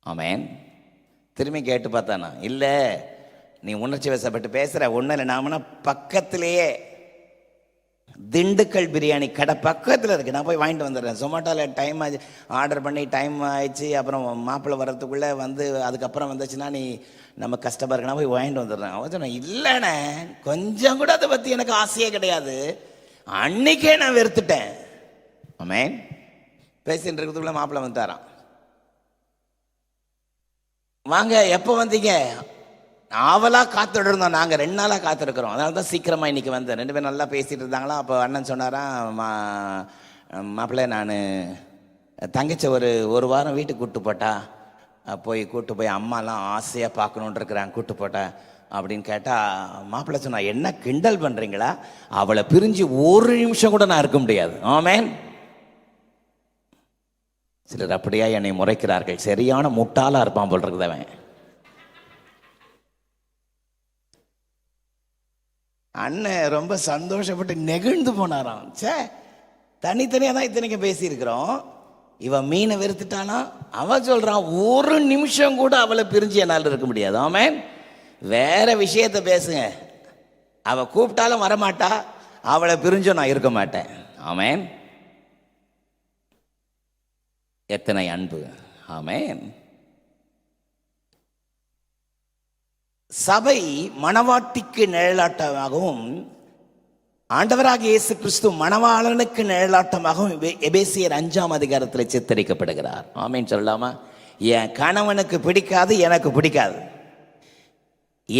ஆமென். திரும்பி கேட்டு பார்த்தானா, இல்லை நீ உணர்ச்சி வசப்பட்டு பேசுகிற, ஒன்றும் இல்லை, நாமனா பக்கத்திலேயே திண்டுக்கல் பிரியாணி கடை பக்கத்தில் இருக்குது, நான் போய் வாங்கிட்டு வந்துடுறேன். ஜொமேட்டோவில் டைம் ஆச்சு, ஆர்டர் பண்ணி டைம் ஆயிடுச்சு, அப்புறம் மாப்பிள்ளை வர்றதுக்குள்ளே வந்து அதுக்கப்புறம் வந்துச்சுன்னா நீ நம்ம கஷ்டமாக இருக்குன்னா போய் வாங்கிட்டு வந்துடுறேன். அவன் சொன்னேன், இல்லைண்ணே கொஞ்சம் கூட அதை பற்றி எனக்கு ஆசையே கிடையாது, அன்னைக்கே நான் வெறுத்துட்டேன். ஆமென். பேசிட்டு இருக்கிறதுக்குள்ள மாப்பிள்ளை வந்துட்டாரான். வாங்க, எப்போ வந்தீங்க? ஆவலாக காத்துட்டு இருந்தோம், நாங்கள் 2 நாளாக காத்திருக்கிறோம், அதனால தான் சீக்கிரமாக இன்றைக்கி வந்தேன். 2 பேரும் நல்லா பேசிகிட்டு இருந்தாங்களா. அப்போ அண்ணன் சொன்னாராம், மாப்பிள்ளை நான் தங்கச்சி ஒரு வாரம் வீட்டுக்கு கூப்பிட்டு போட்டா, கூப்பிட்டு போய் அம்மாலாம் ஆசையாக பார்க்கணுன்னு இருக்கிறாங்க, கூப்பிட்டு போட்டேன் அப்படின்னு கேட்டால் மாப்பிள்ளை சொன்னா, என்ன கிண்டல் பண்ணுறீங்களா, அவளை பிரிஞ்சு ஒரு நிமிஷம் கூட நான் இருக்க முடியாது. ஆமென். சிலர் அப்படியா என்னை முறைக்கிறார்கள். சரியான முட்டாளாக இருப்பான் போல் இருக்குதவன். அண்ணன் ரொம்ப சந்தோஷப்பட்டு நெகிழ்ந்து போனாராம். சே, தனித்தனியாக தான் இத்தனைக்கு பேசியிருக்கிறோம். இவன் மீனை வெறுத்துட்டானா, அவன் சொல்றான் ஒரு நிமிஷம் கூட அவளை பிரிஞ்சு என்னால் இருக்க முடியாது. ஆமென். வேற விஷயத்த பேசுங்க. அவ கூப்பிட்டாலும் வரமாட்டா, அவளை பிரிஞ்சும் நான் இருக்க மாட்டேன். ஆமென். எத்தனை அன்பு. ஆமென். சபை மணவாட்டிக்கு நிழலாட்டமாகவும் ஆண்டவராக இயேசு கிறிஸ்து மணவாளனுக்கு நிழலாட்டமாகவும் எபேசியர் 5ஆம் அதிகாரத்தில் சித்தரிக்கப்படுகிறார். ஆமென் சொல்லலாமா? என் கணவனுக்கு பிடிக்காது, எனக்கு பிடிக்காது.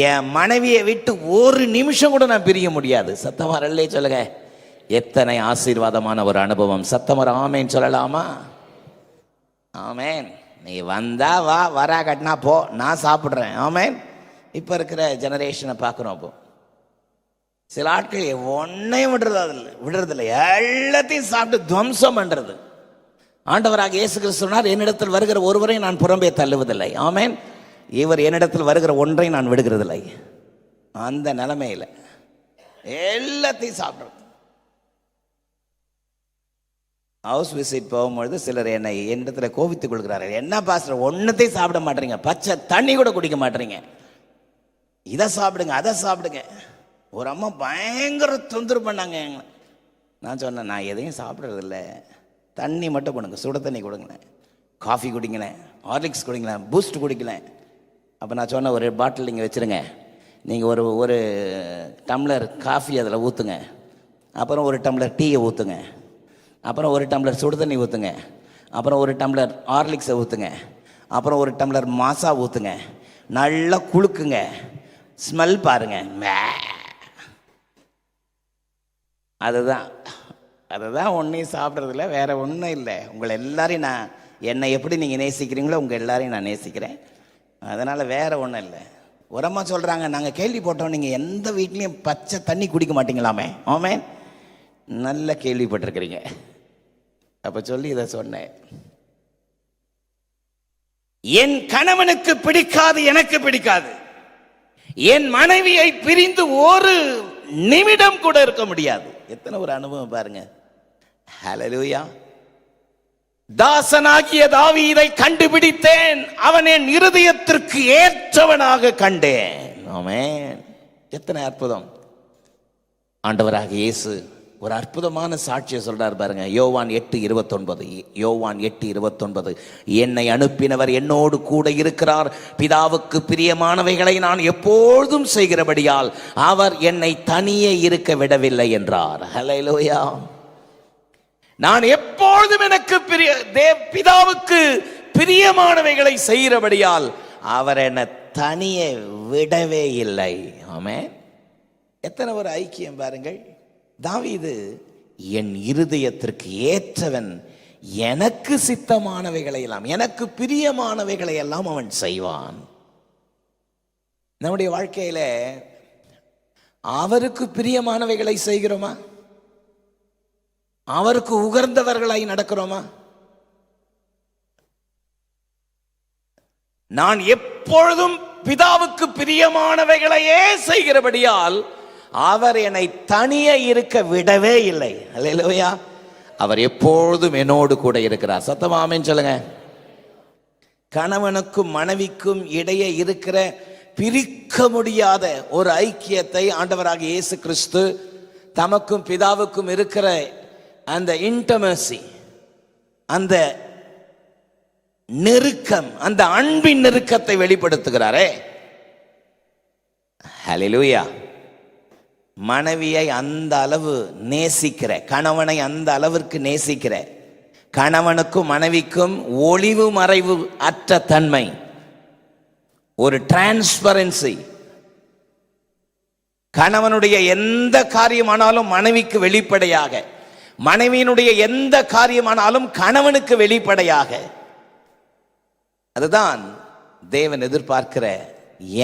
என் மனைவியை விட்டு ஒரு நிமிஷம் கூட நான் பிரிய முடியாது. சத்தமா அல்லே சொல்லுங்க. எத்தனை ஆசீர்வாதமான ஒரு அனுபவம். சத்தமர ஆமேன் சொல்லலாமா? ஆமேன். நீ வந்தா வா, வரா கட்டினா போ, நான் சாப்பிட்றேன். ஆமேன். இப்போ இருக்கிற ஜெனரேஷனை பார்க்குறோம். அப்போ சில ஆட்கள் ஒன்னையும் விடுறதில்லை, எல்லாத்தையும் சாப்பிட்டு துவம்சம் பண்ணுறது. ஆண்டவராக இயேசு கிறிஸ்து சொன்னார், என்னிடத்தில் வருகிற ஒருவரையும் நான் புறம்பே தள்ளுவதில்லை. ஆமேன். இவர் என்னிடத்தில் வருகிற ஒன்றை நான் விடுகிறதில்லை. அந்த நிலைமையில் எல்லாத்தையும் சாப்பிட்றது. ஹவுஸ் விசிட் போகும்பொழுது சிலர் என்னிடத்துல கோபித்துக் கொள்கிறார்கள். என்ன பாஸ்டர், ஒன்றுத்தையும் சாப்பிட மாட்டீங்க, பச்சை தண்ணி கூட குடிக்க மாட்டீங்க, இதை சாப்பிடுங்க அதை சாப்பிடுங்க. ஒரு அம்மா பயங்கர தொந்தரவு பண்ணாங்க. நான் சொன்னேன், நான் எதையும் சாப்பிட்றதில்ல, தண்ணி மட்டும் கொடுங்க, சுட தண்ணி கொடுங்களேன், காஃபி குடிங்களேன், ஹார்லிக்ஸ் குடிங்களேன், பூஸ்ட் குடிக்கலேன். அப்போ நான் சொன்ன ஒரு பாட்டில் நீங்கள் வச்சுருங்க, நீங்கள் ஒரு டம்ளர் காஃபி அதில் ஊற்றுங்க, அப்புறம் ஒரு டம்ளர் டீயை ஊற்றுங்க, அப்புறம் ஒரு டம்ளர் சுடு தண்ணி ஊற்றுங்க, அப்புறம் ஒரு டம்ளர் ஹார்லிக்ஸை ஊற்றுங்க, அப்புறம் ஒரு டம்ளர் மாசா ஊற்றுங்க, நல்லா குளுக்குங்க, ஸ்மெல் பாருங்க. அதுதான் ஒன்றையும் சாப்பிட்றதில்ல, வேற ஒன்றும் இல்லை. உங்களை எல்லாரையும் என்னை எப்படி நீங்கள் நேசிக்கிறீங்களோ உங்கள் எல்லாரையும் நான் நேசிக்கிறேன். அதனால் வேற ஒன்றும் இல்லை. உரமா சொல்கிறாங்க, நாங்கள் கேள்விப்பட்டோம் நீங்கள் எந்த வீட்லேயும் பச்சை தண்ணி குடிக்க மாட்டீங்களாமே. ஆமே, நல்ல கேள்விப்பட்டிருக்கிறீங்க. அப்போ சொல்லி இதை சொன்னேன். என் கணவனுக்கு பிடிக்காது, எனக்கு பிடிக்காது. என் மனைவியை பிரிந்து ஒரு நிமிடம் கூட இருக்க முடியாது. எத்தனை ஒரு அனுபவம் பாருங்க. ஹல்லேலூயா. தாசனாகிய தாவீதை கண்டுபிடித்தேன், அவன் என் இருதயத்திற்கு ஏற்றவனாக கண்டேன். ஆமென். எத்தனை அற்புதம். ஆண்டவராக இயேசு ஒரு அற்புதமான சாட்சியை சொல்றார் பாருங்க. யோவான் 8:29. என்னை அனுப்பினவர் என்னோடு கூட இருக்கிறார், பிதாவுக்கு பிரியமானவைகளை நான் எப்பொழுதும் செய்கிறபடியால் அவர் என்னை தனியே இருக்க விடவில்லை என்றார். ஹல்லேலூயா. நான் எப்பொழுதும் எனக்கு பிதாவுக்கு பிரியமானவைகளை செய்கிறபடியால் அவர் என்னை தனியே விடவே இல்லை. ஆமென். எத்தனை ஒரு ஐக்கியம் பாருங்கள். தாவீது என் இருதயத்திற்கு ஏற்றவன், எனக்கு சித்தமானவைகளை எல்லாம், எனக்கு பிரியமானவைகளை எல்லாம் அவன் செய்வான். நம்முடைய வாழ்க்கையில அவருக்கு பிரியமானவைகளை செய்கிறோமா? அவருக்கு உகர்ந்தவர்களாய் நடக்கிறோமா? நான் எப்பொழுதும் பிதாவுக்கு பிரியமானவைகளையே செய்கிறபடியால் அவர் என்னை தனியே இருக்க விடவே இல்லை. அல்லேலூயா. அவர் எப்பொழுதும் என்னோடு கூட இருக்கிறார். சத்தமா ஆமென் சொல்லுங்க. கணவனுக்கும் மனைவிக்கும் இடையே இருக்கிற பிரிக்க முடியாத ஒரு ஐக்கியத்தை ஆண்டவராக இயேசு கிறிஸ்து தமக்கும் பிதாவுக்கும் இருக்கிற அந்த இன்டிமசி, அந்த நெருக்கம், அந்த அன்பின் நெருக்கத்தை வெளிப்படுத்துகிறாரே. ஹல்லேலூயா. மனைவியை அந்த அளவு நேசிக்கிற, கணவனை அந்த அளவிற்கு நேசிக்கிற, கணவனுக்கும் மனைவிக்கும் ஒளிவு மறைவு அற்ற தன்மை, ஒரு டிரான்ஸ்பரன்சி. கணவனுடைய எந்த காரியமானாலும் மனைவிக்கு வெளிப்படையாக, மனைவியினுடைய எந்த காரியமானாலும் கணவனுக்கு வெளிப்படையாக. அதுதான் தேவன் எதிர்பார்க்கிற,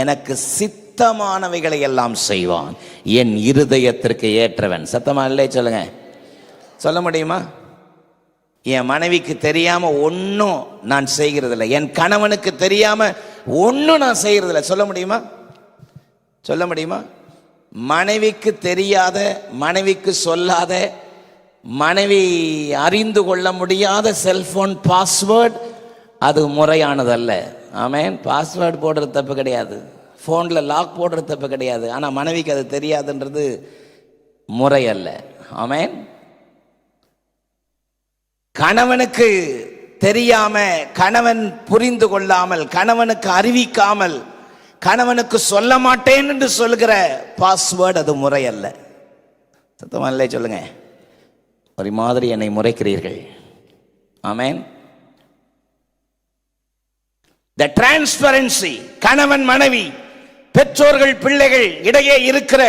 எனக்கு சித்தமானவைகளை எல்லாம் செய்வான், என் இருதயத்திற்கு ஏற்றவன். சத்தமா இல்லை சொல்லுங்க. சொல்ல முடியுமா? என் மனைவிக்கு தெரியாம ஒன்னும் நான் செய்கிறதில்லை, என் கணவனுக்கு தெரியாம ஒன்னும் நான் செய்கிறதில்லை. சொல்ல முடியுமா? சொல்ல முடியுமா? மனைவிக்கு தெரியாத, மனைவிக்கு சொல்லாத, மனைவி அறிந்து கொள்ள முடியாத செல்போன் பாஸ்வேர்டு அது முறையானதல்ல. ஆமென். பாஸ்வேர்டு போடுறது தப்பு கிடையாது, ஃபோனில் லாக் போடுறது தப்பு கிடையாது. ஆனால் மனைவிக்கு அது தெரியாதுன்றது முறை அல்ல. ஆமென். கணவனுக்கு தெரியாம, கணவன் புரிந்து கொள்ளாமல், கணவனுக்கு அறிவிக்காமல், கணவனுக்கு சொல்ல மாட்டேன் என்று சொல்கிற பாஸ்வேர்டு அது முறை அல்ல. சத்தமா இல்லை சொல்லுங்க. ஒரு மாதிரி என்னை முறைக்கிறீர்கள். ஆமென். The transparency, கணவன் மனைவி, பெற்றோர்கள் பிள்ளைகள் இடையே இருக்கிற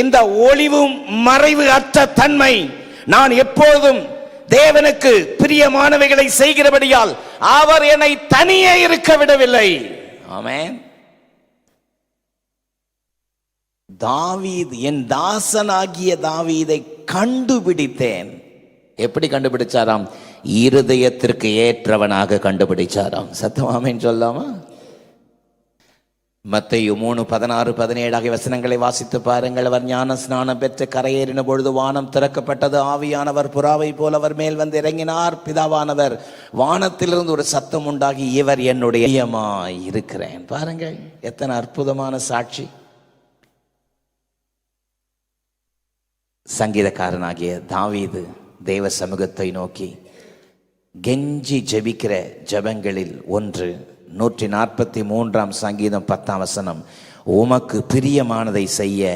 இந்த ஒளிவும் மறைவு அற்ற தன்மை, நான் எப்போதும் தேவனுக்கு பிரியமானவைகளை செய்கிறபடியால் அவர் என்னை தனியே இருக்க விடவில்லை. ஆமென். தாவீது, என் தாசனாகிய தாவீதை கண்டுபிடித்தேன். எப்படி கண்டுபிடிச்சாராம்? இருதயத்திற்கு ஏற்றவனாக கண்டுபிடிச்சாராம். சத்தமாமேன்னு சொல்லாமா? மத்தேயு 3:16-17 ஆகிய வசனங்களை வாசித்து பாருங்கள். அவர் ஞான ஸ்நானம் பெற்று கரையேறின பொழுது வானம் திறக்கப்பட்டது. ஆவியானவர் புறாவை போல் அவர் மேல் வந்து இறங்கினார். பிதாவானவர் வானத்திலிருந்து ஒரு சத்தம் உண்டாகி, இவர் என்னுடைய பிரியமாய் இருக்கிறேன். பாருங்கள், எத்தனை அற்புதமான சாட்சி. சங்கீதக்காரனாகிய தாவீது தேவ சமூகத்தை நோக்கி கெஞ்சி ஜெபிக்கிற ஜெபங்களில் ஒன்று 143 சங்கீதம் 10 வசனம். உமக்கு பிரியமானதை செய்ய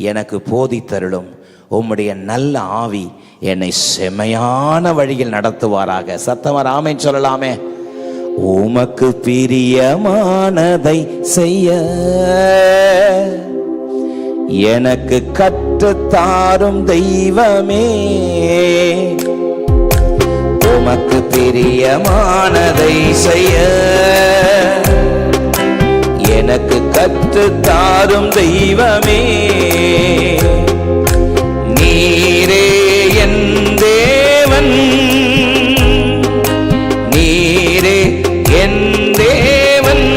எனக்கு போதித்தருளும், உம்முடைய நல்ல ஆவி என்னை செமையான வழியில் நடத்துவாராக. சத்தமா ஆமென் சொல்லலாமே. உமக்கு பிரியமானதை செய்ய எனக்கு கற்றுத்தாரும் தெய்வமே, உமக்கு பிரியமானதை செய்ய எனக்கு கற்றுத்தாரும் தெய்வமே, நீரே என் தேவன், நீரே என் தேவன்,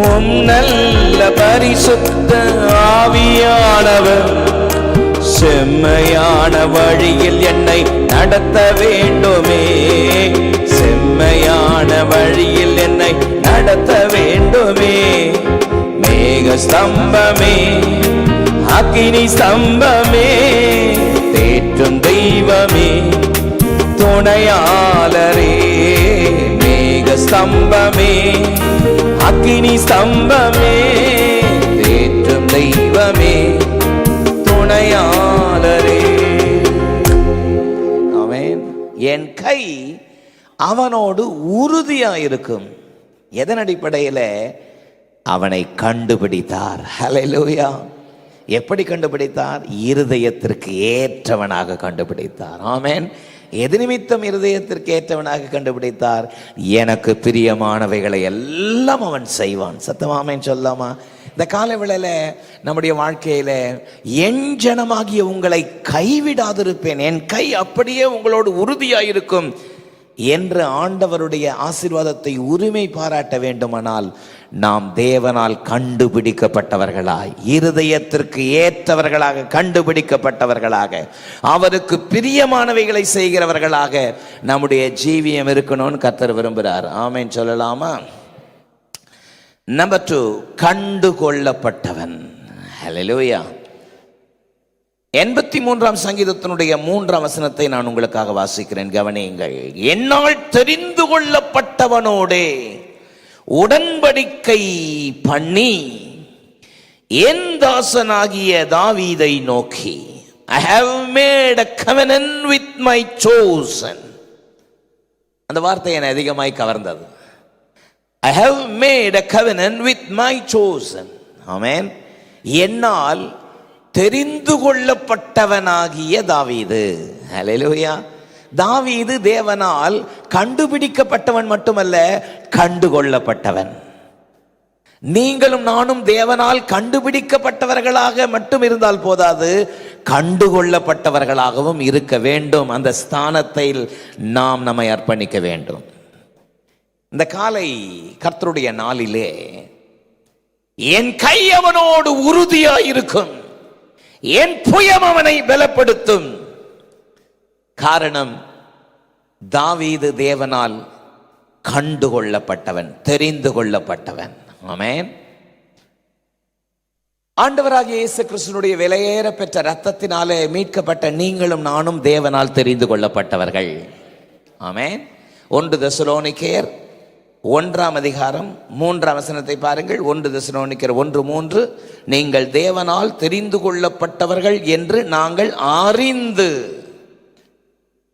உம் நல்ல பரிசுத்த ஆவியானவர் செம்மையான வழியில் என்னை நடத்த வேண்டுமே, செம்மையான வழியில் என்னை நடத்த வேண்டுமே. மேக ஸ்தம்பமே, அக்கினி ஸ்தம்பமே, தேற்றும் தெய்வமே, துணையாளரே. மேக ஸ்தம்பமே, அக்கினி ஸ்தம்பமே, தேற்றும் தெய்வமே, துணையாளரே. ஆமென். என் கை அவனோடு உறுதியாயிருக்கும். எதன் அடிப்படையில்? அவனை கண்டுபிடித்தார். ஹல்லேலூயா. எப்படி கண்டுபிடித்தார்? இருதயத்திற்கு ஏற்றவனாக கண்டுபிடித்தார். ஆமென். எது நிமித்தம் இருதயத்திற்கு ஏற்றவனாக கண்டுபிடித்தார்? எனக்கு பிரியமானவைகளை எல்லாம் அவன் செய்வான். சத்தமாமேன்னு சொல்லாமா? இந்த காலவேளையில நம்முடைய வாழ்க்கையில என் ஜனமாகிய உங்களை கைவிடாதிருப்பேன், என் கை அப்படியே உங்களோடு உறுதியாயிருக்கும் என்று ஆண்டவருடைய ஆசீர்வாதத்தை உரிமை பாராட்ட வேண்டுமானால் நாம் தேவனால் கண்டுபிடிக்கப்பட்டவர்களாய், இருதயத்திற்கு ஏற்றவர்களாக கண்டுபிடிக்கப்பட்டவர்களாக, அவருக்கு பிரியமானவைகளை செய்கிறவர்களாக நம்முடைய ஜீவியம் இருக்கணும்னு கர்த்தர் விரும்புகிறார். ஆமென் சொல்லலாமா? நம்பர் 2, கண்டுகொள்ளப்பட்டவன். ஹல்லேலூயா. 83 சங்கீதத்தினுடைய 3 வசனத்தை நான் உங்களுக்காக வாசிக்கிறேன், கவனியுங்கள். என்னால் தெரிந்து கொள்ளப்பட்டவனோடே உடன்படிக்கை பண்ணி என் தாசனாகிய தாவீதை நோக்கி, I have made a covenant with my chosen. அந்த வார்த்தை என்னை அதிகமாய் கவர்ந்தது. I have made a covenant with my chosen. ஆமென். என்னால் தெரிந்து கொள்ளப்பட்டவனாகிய தாவீது. ஹல்லேலூயா. தாவீது தேவனால் கண்டுபிடிக்கப்பட்டவன் மட்டுமல்ல, கண்டுகொள்ளப்பட்டவன். நீங்களும் நானும் தேவனால் கண்டுபிடிக்கப்பட்டவர்களாக மட்டும் இருந்தால் போதாது, கண்டுகொள்ளப்பட்டவர்களாகவும் இருக்க வேண்டும். அந்த ஸ்தானத்தில் நாம் நம்மை அர்ப்பணிக்க வேண்டும். இந்த காலை கர்த்தருடைய நாளிலே என் கை அவனோடு உறுதியாயிருக்கும், என் புயம் அவனை பலப்படுத்தும். காரணம், தாவீது தேவனால் கண்டுகொள்ளப்பட்டவன், தெரிந்து கொள்ளப்பட்டவன். ஆமென். ஆண்டவராகிய இயேசு கிறிஸ்துவினுடைய விலையேற பெற்ற இரத்தத்தினாலே மீட்கப்பட்ட நீங்களும் நானும் தேவனால் தெரிந்து கொள்ளப்பட்டவர்கள். ஆமென். 1 தெசலோனிக்கேயர் 1ஆம் அதிகாரம் 3ஆம் வசனத்தை பாருங்கள். 1 தெசலோனிக்கேயர் 1:3, நீங்கள் தேவனால் தெரிந்து கொள்ளப்பட்டவர்கள் என்று நாங்கள் அறிந்து.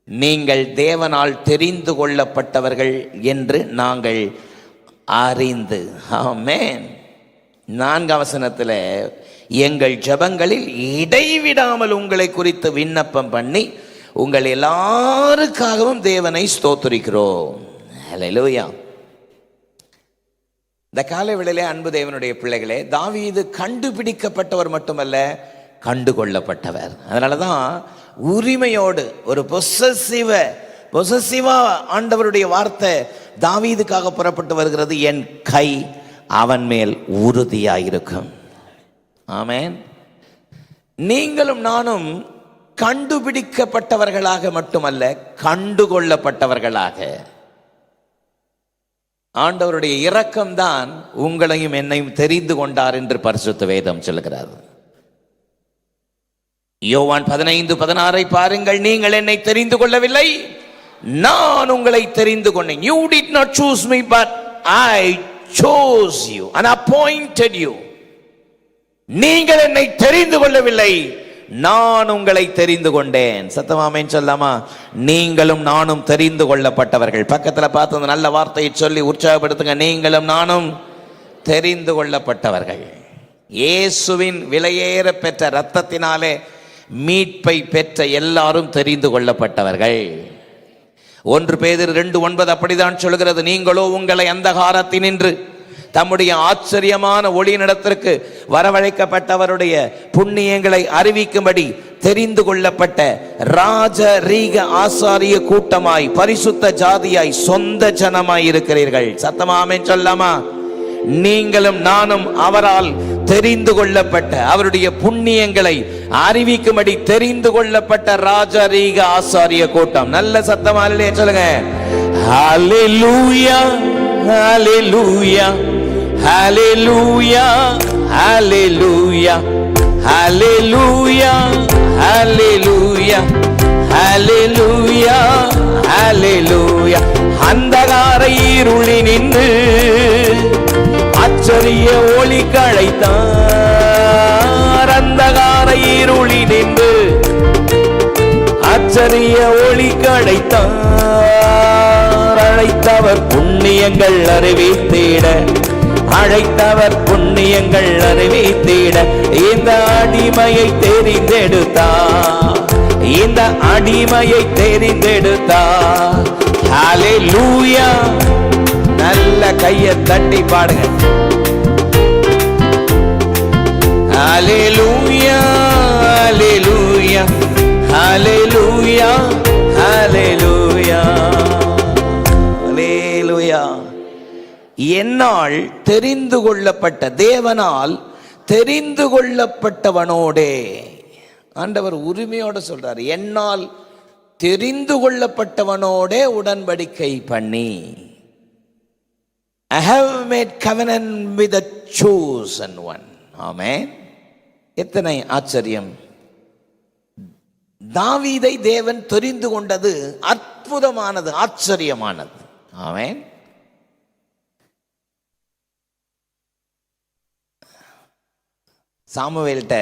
நீங்கள் தேவனால் தெரிந்து கொள்ளப்பட்டவர்கள் என்று நாங்கள் அறிந்து. ஆமென். 4ஆம் வசனத்தில், எங்கள் ஜெபங்களில் இடைவிடாமல் உங்களை குறித்து விண்ணப்பம் பண்ணி உங்கள் எல்லாருக்காகவும் தேவனை ஸ்தோத்திரிக்கிறோம். ஹல்லேலூயா. இந்த காலவேளையிலே அன்பு தேவனுடைய பிள்ளைகளே, தாவீது கண்டுபிடிக்கப்பட்டவர் மட்டுமல்ல, கண்டுகொள்ளப்பட்டவர். அதனால தான் உரிமையோடு ஒரு பொசசிவா ஆண்டவருடைய வார்த்தை தாவீதுக்காக புறப்பட்டு வருகிறது, என் கை அவன் மேல் உறுதியாயிருக்கும். ஆமென். நீங்களும் நானும் கண்டுபிடிக்கப்பட்டவர்களாக மட்டுமல்ல, கண்டுகொள்ளப்பட்டவர்களாக. ஆண்டவருடைய இரக்கம்தான் உங்களையும் என்னையும் தெரிந்து கொண்டார் என்று பரிசுத்த வேதம் சொல்கிறது. யோவான் 15:16 பாருங்கள். நீங்கள் என்னை தெரிந்து கொள்ளவில்லை, நான் உங்களை தெரிந்து கொண்டேன். You did not choose me, but I chose you and appointed you. நீங்கள் என்னை தெரிந்து கொள்ளவில்லை, நான் உங்களை தெரிந்து கொண்டேன். சத்தமாமேன் சொல்லாமா? நீங்களும் நானும் தெரிந்து கொள்ளப்பட்டவர்கள். பக்கத்துல பார்த்து அந்த நல்ல வார்த்தையை சொல்லி உற்சாகப்படுத்துங்க. நீங்களும் நானும் தெரிந்து கொள்ளப்பட்டவர்கள். இயேசுவின் விலையேற பெற்ற இரத்தத்தினாலே மீட்பை பெற்ற எல்லாரும் தெரிந்து கொள்ளப்பட்டவர்கள். 1 பேதுரு 2:9 அப்படித்தான் சொல்கிறது. நீங்களோ உங்களை அந்தகாரத்தினின்று தம்முடைய ஆச்சரியமான ஒளியினிடத்திற்கு வரவழைக்கப்பட்டவருடைய புண்ணியங்களை அறிவிக்கும்படி தெரிந்து கொள்ளப்பட்ட ராஜரீக ஆசாரிய கூட்டமாய், பரிசுத்த ஜாதியாய், சொந்த ஜனமாய் இருக்கிறீர்கள். சத்தமாமேன் சொல்லாமா? நீங்களும் நானும் அவரால் தெரிந்து கொள்ளப்பட்ட, அவருடைய புண்ணியங்களை அறிவிக்கும்படி தெரிந்து கொள்ளப்பட்ட ராஜரீக ஆசாரிய கூட்டம். நல்ல சத்தமா சொல்லுங்க. ஹல்லேலூயா, ஹல்லேலூயா, ஹல்லேலூயா, ஹல்லேலூயா, ஹல்லேலூயா, ஹல்லேலூயா, ஹல்லேலூயா, ஹல்லேலூயா. அந்தகார இருளி நின்று ஆச்சரிய ஒளி கழைத்தார். அந்தகார இருளி நின்று ஆச்சரிய ஒளி கழைத்தார். அழைத்தவர் புண்ணியங்கள் அறிவித்திட, அழைத்தவர் புண்ணியங்கள் அறிவித்திட இந்த அடிமையை தெரிந்தெடுத்தார். இந்த அடிமையை தெரிந்தெடுத்தார். ஹல்லேலூயா. நல்ல கையை தட்டி பாடுங்க. ஹல்லேலூயா, ஹல்லேலூயா, ஹல்லேலூயா, ஹல்லேலூயா, ஹல்லேலூயா. என்னால் தெரிந்து கொள்ளப்பட்ட, தேவனால் தெரிந்து கொள்ளப்பட்டவனோடே, ஆண்டவர் உரிமையோடு சொல்றார், என்னால் தெரிந்து கொள்ளப்பட்டவனோடே உடன்படிக்கை பண்ணி, I have made covenant with the chosen one. ஆமென். எத்தனை ஆச்சரியம்! தாவீதை தேவன் தெரிந்து கொண்டது அற்புதமானது, ஆச்சரியமானது. ஆமென். சாமுவேல்கிட்ட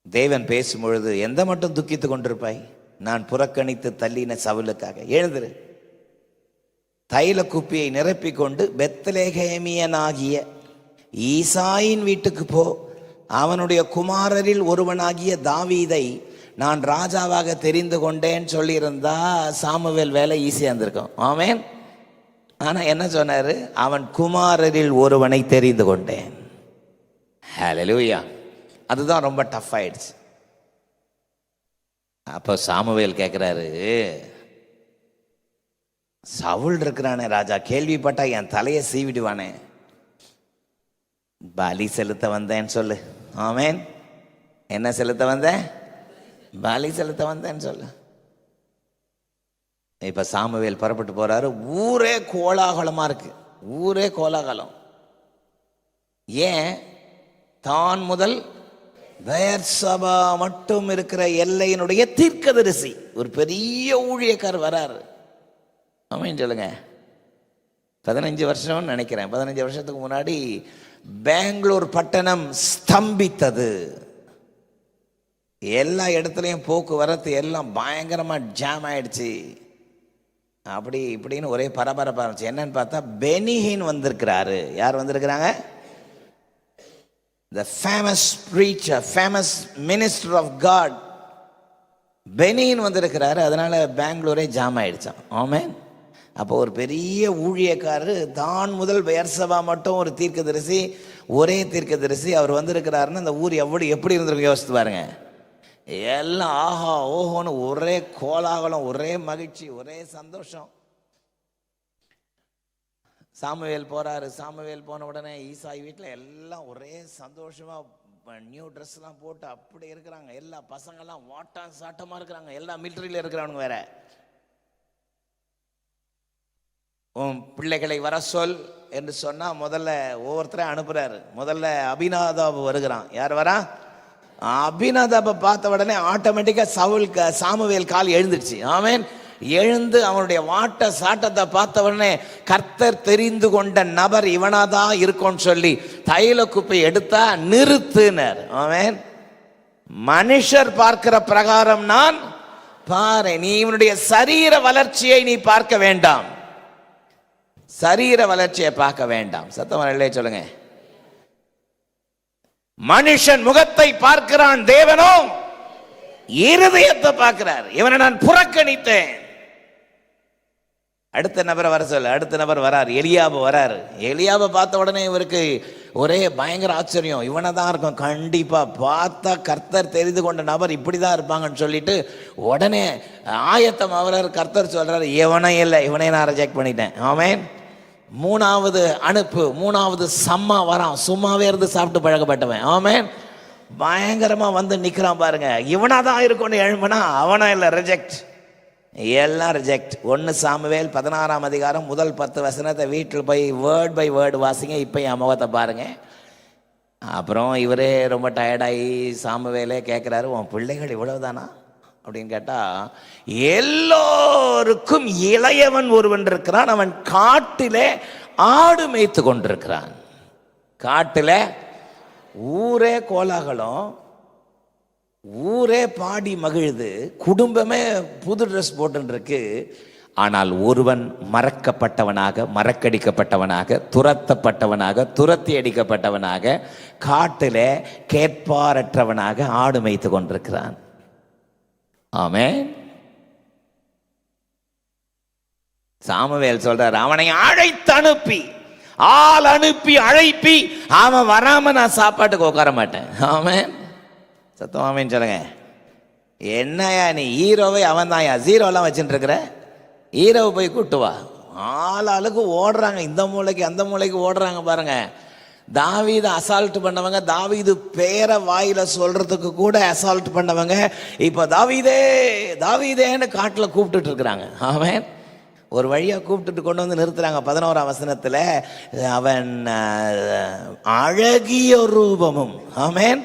தேவன் பேசும் பொழுது, எந்த மட்டும் துக்கித்துக் கொண்டிருப்பாய்? நான் புறக்கணித்து தள்ளின சவுலுக்காக எழுந்திரு, தைல குப்பியை நிரப்பிக்கொண்டு பெத்லெகேமியனாகிய ஈசாயின் வீட்டுக்கு போ, அவனுடைய குமாரரில் ஒருவனாகிய தாவீதை நான் ராஜாவாக தெரிந்து கொண்டேன்னு சொல்லியிருந்தா சாமுவேல் வேலை ஈஸியாக இருந்திருக்கும். ஆமென். ஆனால் என்ன சொன்னார்? அவன் குமாரரில் ஒருவனை தெரிந்து கொண்டேன். ஹல்லேலூயா. அதுதான் ரொம்ப டஃப் ஆயிடுச்சு. அப்போ சாமுவேல் கேட்குறாரு, சவுல் இருக்கிறானே ராஜா, கேள்விப்பட்டா என் தலையை சீவிடுவானே, பலி செலுத்த வந்தேன்னு சொல்லு. ஆமென். என்ன செலுத்த வந்தேன்? பலி செலுத்த வந்தேன்னு சொல்லு. இப்ப சாமுவேல் புறப்பட்டு போறாரு. ஊரே கோலாகலமா இருக்கு. ஊரே கோலாகலம். ஏன்? தான் முதல் பெயர்சபா மட்டும் இருக்கிற எல்லையினுடைய தீர்க்கதரிசி ஒரு பெரிய ஊழியக்கார் வராரு. ஆமென் சொல்லுங்க. 15 வருஷம் நினைக்கிறேன். 15 வருஷத்துக்கு முன்னாடி பெங்களூர் பட்டணம் ஸ்தம்பித்தது. எல்லா இடத்துலையும் போக்குவரத்து எல்லாம் பயங்கரமா ஜாம் ஆயிடுச்சு. அப்படி இப்படின்னு ஒரே பரபரப்பா இருந்துச்சு. என்னன்னு பார்த்தா பெனிஹின் வந்திருக்கிறாரு. யார் வந்திருக்கிறாங்க? The famous preacher, famous minister of God. பெனிஹின் வந்திருக்கிறாரு. அதனால பெங்களூரே ஜாம் ஆயிடுச்சான். ஆமென். அப்போ ஒரு பெரிய ஊழியக்காரரு, தான் முதல் பெயர்சபா மட்டும் ஒரு தீர்க்கதரிசி, ஒரே தீர்க்கதரிசி அவர் வந்திருக்கிறாருன்னு அந்த ஊர் எப்படி இருந்திருக்கு யோசித்து பாருங்க. எல்லாம் ஆஹா ஓஹோன்னு ஒரே கோலாகலம், ஒரே மகிழ்ச்சி, ஒரே சந்தோஷம். சாமுவேல் போறாரு. சாமுவேல் போன உடனே ஈசாய் வீட்டில் எல்லாம் ஒரே சந்தோஷமா நியூ ட்ரெஸ் எல்லாம் போட்டு அப்படி இருக்கிறாங்க. எல்லா பசங்கள்லாம் வாட்டம் சாட்டமா இருக்கிறாங்க. எல்லாம் மிலிட்டரியில இருக்கிறவங்க வேற. உன் பிள்ளைகளை வர சொல் என்று சொன்னா முதல்ல ஒவ்வொருத்தரையும் அனுப்புறாரு. முதல்ல அபினாதாப் வருகிறான். யார் வரா? அபினாதாபை பார்த்த உடனே ஆட்டோமேட்டிக்கா சாமுவேல் கால் எழுந்துருச்சு. ஆமென். எழுந்து அவனுடைய வாட்ட சாட்டத்தை பார்த்த உடனே கர்த்தர் தெரிந்து கொண்ட நபர் இவனாதான் இருக்கும்னு சொல்லி தைல குப்பை எடுத்தா நிறுத்துனர். ஆமென். மனுஷர் பார்க்கிற பிரகாரம் நான் பாரு, நீ இவனுடைய சரீர வளர்ச்சியை நீ பார்க்க வேண்டாம். சரீர வளர்ச்சியை பார்க்க வேண்டாம். சத்தமா இல்லையே சொல்லுங்க. மனுஷன் முகத்தை பார்க்கிறான், தேவனோ இருதயத்தை பார்க்கிறார். இவனை நான் புறக்கணித்தேன். அடுத்த நபரை வர சொல்ல. அடுத்த நபர் வரார். எலியாபு வராரு. எலியாபை பார்த்த உடனே இவருக்கு ஒரே பயங்கர ஆச்சரியம். இவனை தான் இருக்கும் கண்டிப்பா. பார்த்தா கர்த்தர் தெரிந்து கொண்ட நபர் இப்படிதான் இருப்பாங்கன்னு சொல்லிட்டு உடனே ஆயத்தம் அவரர். கர்த்தர் சொல்றாரு, இவனே இல்லை, இவனே நான் ரிஜெக்ட் பண்ணிட்டேன். ஆமென். மூணாவது அனுப்பு. மூணாவது சம்மா வரான். சும்மாவே இருந்து சாப்பிட்டு பழக்கப்பட்டவன். ஆமென். பயங்கரமா வந்து நிக்கிறான் பாருங்க. இவனாதான் இருக்கும்னு எழும்பனா அவனா இல்லை, ரிஜெக்ட். எல்லாம் ரிஜெக்ட். 1 சாமுவேல் 16ஆம் அதிகாரம் முதல் 10 வசனத்தை வீட்டில் போய் வேர்ட் பை வேர்டு வாசிங்க. இப்போ என் முகத்தை பாருங்க. அப்புறம் இவரே ரொம்ப டயர்டாகி சாமுவேலே கேட்குறாரு, உன் பிள்ளைகள் இவ்வளவுதானா அப்படின்னு கேட்டா, எல்லோருக்கும் இளையவன் ஒருவன் இருக்கிறான். அவன் காட்டிலே ஆடு மேய்த்து கொண்டிருக்கிறான். காட்டில ஊரே கோலாகலம், ஊரே பாடி மகிழுது, குடும்பமே புது ட்ரெஸ் போட்டுருக்கு. ஆனால் ஒருவன் மறக்கப்பட்டவனாக, மறக்கடிக்கப்பட்டவனாக, துரத்தப்பட்டவனாக, துரத்தி அடிக்கப்பட்டவனாக, காட்டிலே கேட்பாரற்றவனாக ஆடு மேய்த்து கொண்டிருக்கிறான். ஆமென். சாமுவேல் சொல்றார், அவனை அழைத்து அனுப்பி, ஆள் அனுப்பி அழைப்பி, அவன் வராம நான் சாப்பாட்டுக்கு உட்கார மாட்டேன். ஆமென். சத்தம் ஆமென் சொல்லுங்க. என்னையா நீ ஹீரோவை அவன் தான் ஜீரோலாம் வச்சுட்டு இருக்கிற? ஹீரோவை போய் கூட்டு வா. ஆளுக்கு ஓடுறாங்க, இந்த மூளைக்கு அந்த மூளைக்கு ஓடுறாங்க பாருங்க. தாவீது அசால்ட் பண்ணவங்க, தாவீது பேரை வாயில சொல்றதுக்கு கூட அசால்ட் பண்ணவங்க, இப்ப தாவீதே தாவீதேன்னு காட்டுல கூப்பிட்டுட்டு இருக்கிறாங்க. ஆமென். ஒரு வழியா கூப்பிட்டுட்டு கொண்டு வந்து நிறுத்துறாங்க. 11ஆம் வசனத்துல அவன் அழகிய ரூபமும், ஆமென்,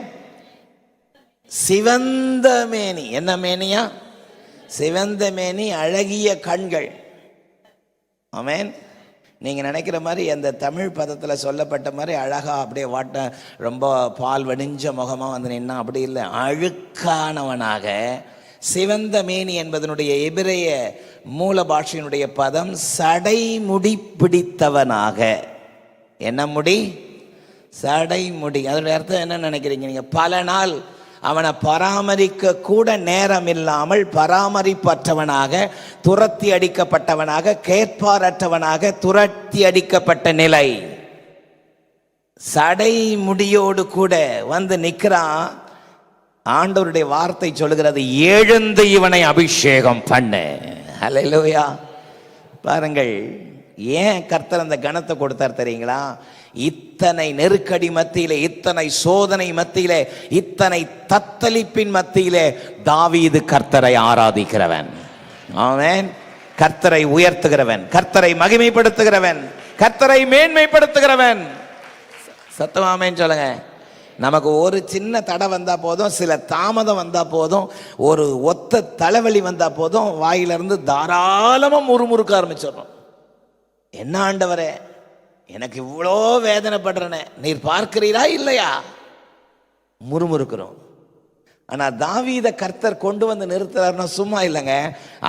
சிவந்த மேனி. என்ன மேனியா? சிவந்த மேனி, அழகிய கண்கள். ஆமென். நீங்க நினைக்கிற மாதிரி அந்த தமிழ் பதத்தில் சொல்லப்பட்ட மாதிரி அழகா அப்படியே வாட்ட ரொம்ப பால் வடிஞ்ச முகமா வந்து நின்னா அப்படி இல்லை. அழுக்கானவனாக, சிவந்த மேனி என்பதனுடைய எபிரேய மூல பாஷையினுடைய பதம் சடைமுடி பிடித்தவனாக. என்ன முடி? சடைமுடி. அதனுடைய அர்த்தம் என்ன நினைக்கிறீங்க நீங்க? பல நாள் அவனை பராமரிக்க கூட நேரம் இல்லாமல் பராமரிப்பற்றவனாக, துரத்தி அடிக்கப்பட்டவனாக, கேட்பாரற்றவனாக, துரத்தி அடிக்கப்பட்ட நிலை. சடை முடியோடு கூட வந்து நிற்கிறான். ஆண்டவருடைய வார்த்தை சொல்லுகிறது, எழுந்து இவனை அபிஷேகம் பண்ணு. ஹல்லேலூயா. பாருங்கள், ஏன் கர்த்தர் அந்த கணத்தை கொடுத்தார் தெரியுங்களா? இத்தனை நெருக்கடி மத்தியிலே, இத்தனை சோதனை மத்தியிலே, இத்தனை தத்தளிப்பின் மத்தியிலே தாவீது கர்த்தரை ஆராதிக்கிறவன். ஆமென். கர்த்தரை உயர்த்துகிறவன், கர்த்தரை மகிமைப்படுத்துகிறவன், கர்த்தரை மேன்மைப்படுத்துகிறவன். சத்தமாமேன்னு சொல்லுங்க. நமக்கு ஒரு சின்ன தடை வந்தா போதும், சில தாமதம் வந்தா போதும், ஒரு ஒத்த தலைவலி வந்தா போதும், வாயிலிருந்து தாராளமா முறுமுறுக்க ஆரம்பிச்சிடறோம். என்ன ஆண்டவரே, எனக்கு இவ்வளோ வேதனைப்படுறேனே, நீர் பார்க்கிறீரா இல்லையா, முறுமுறுக்கிறோம். ஆனா தாவீத கர்த்தர் கொண்டு வந்து நிறுத்துறாருன்னா சும்மா இல்லைங்க,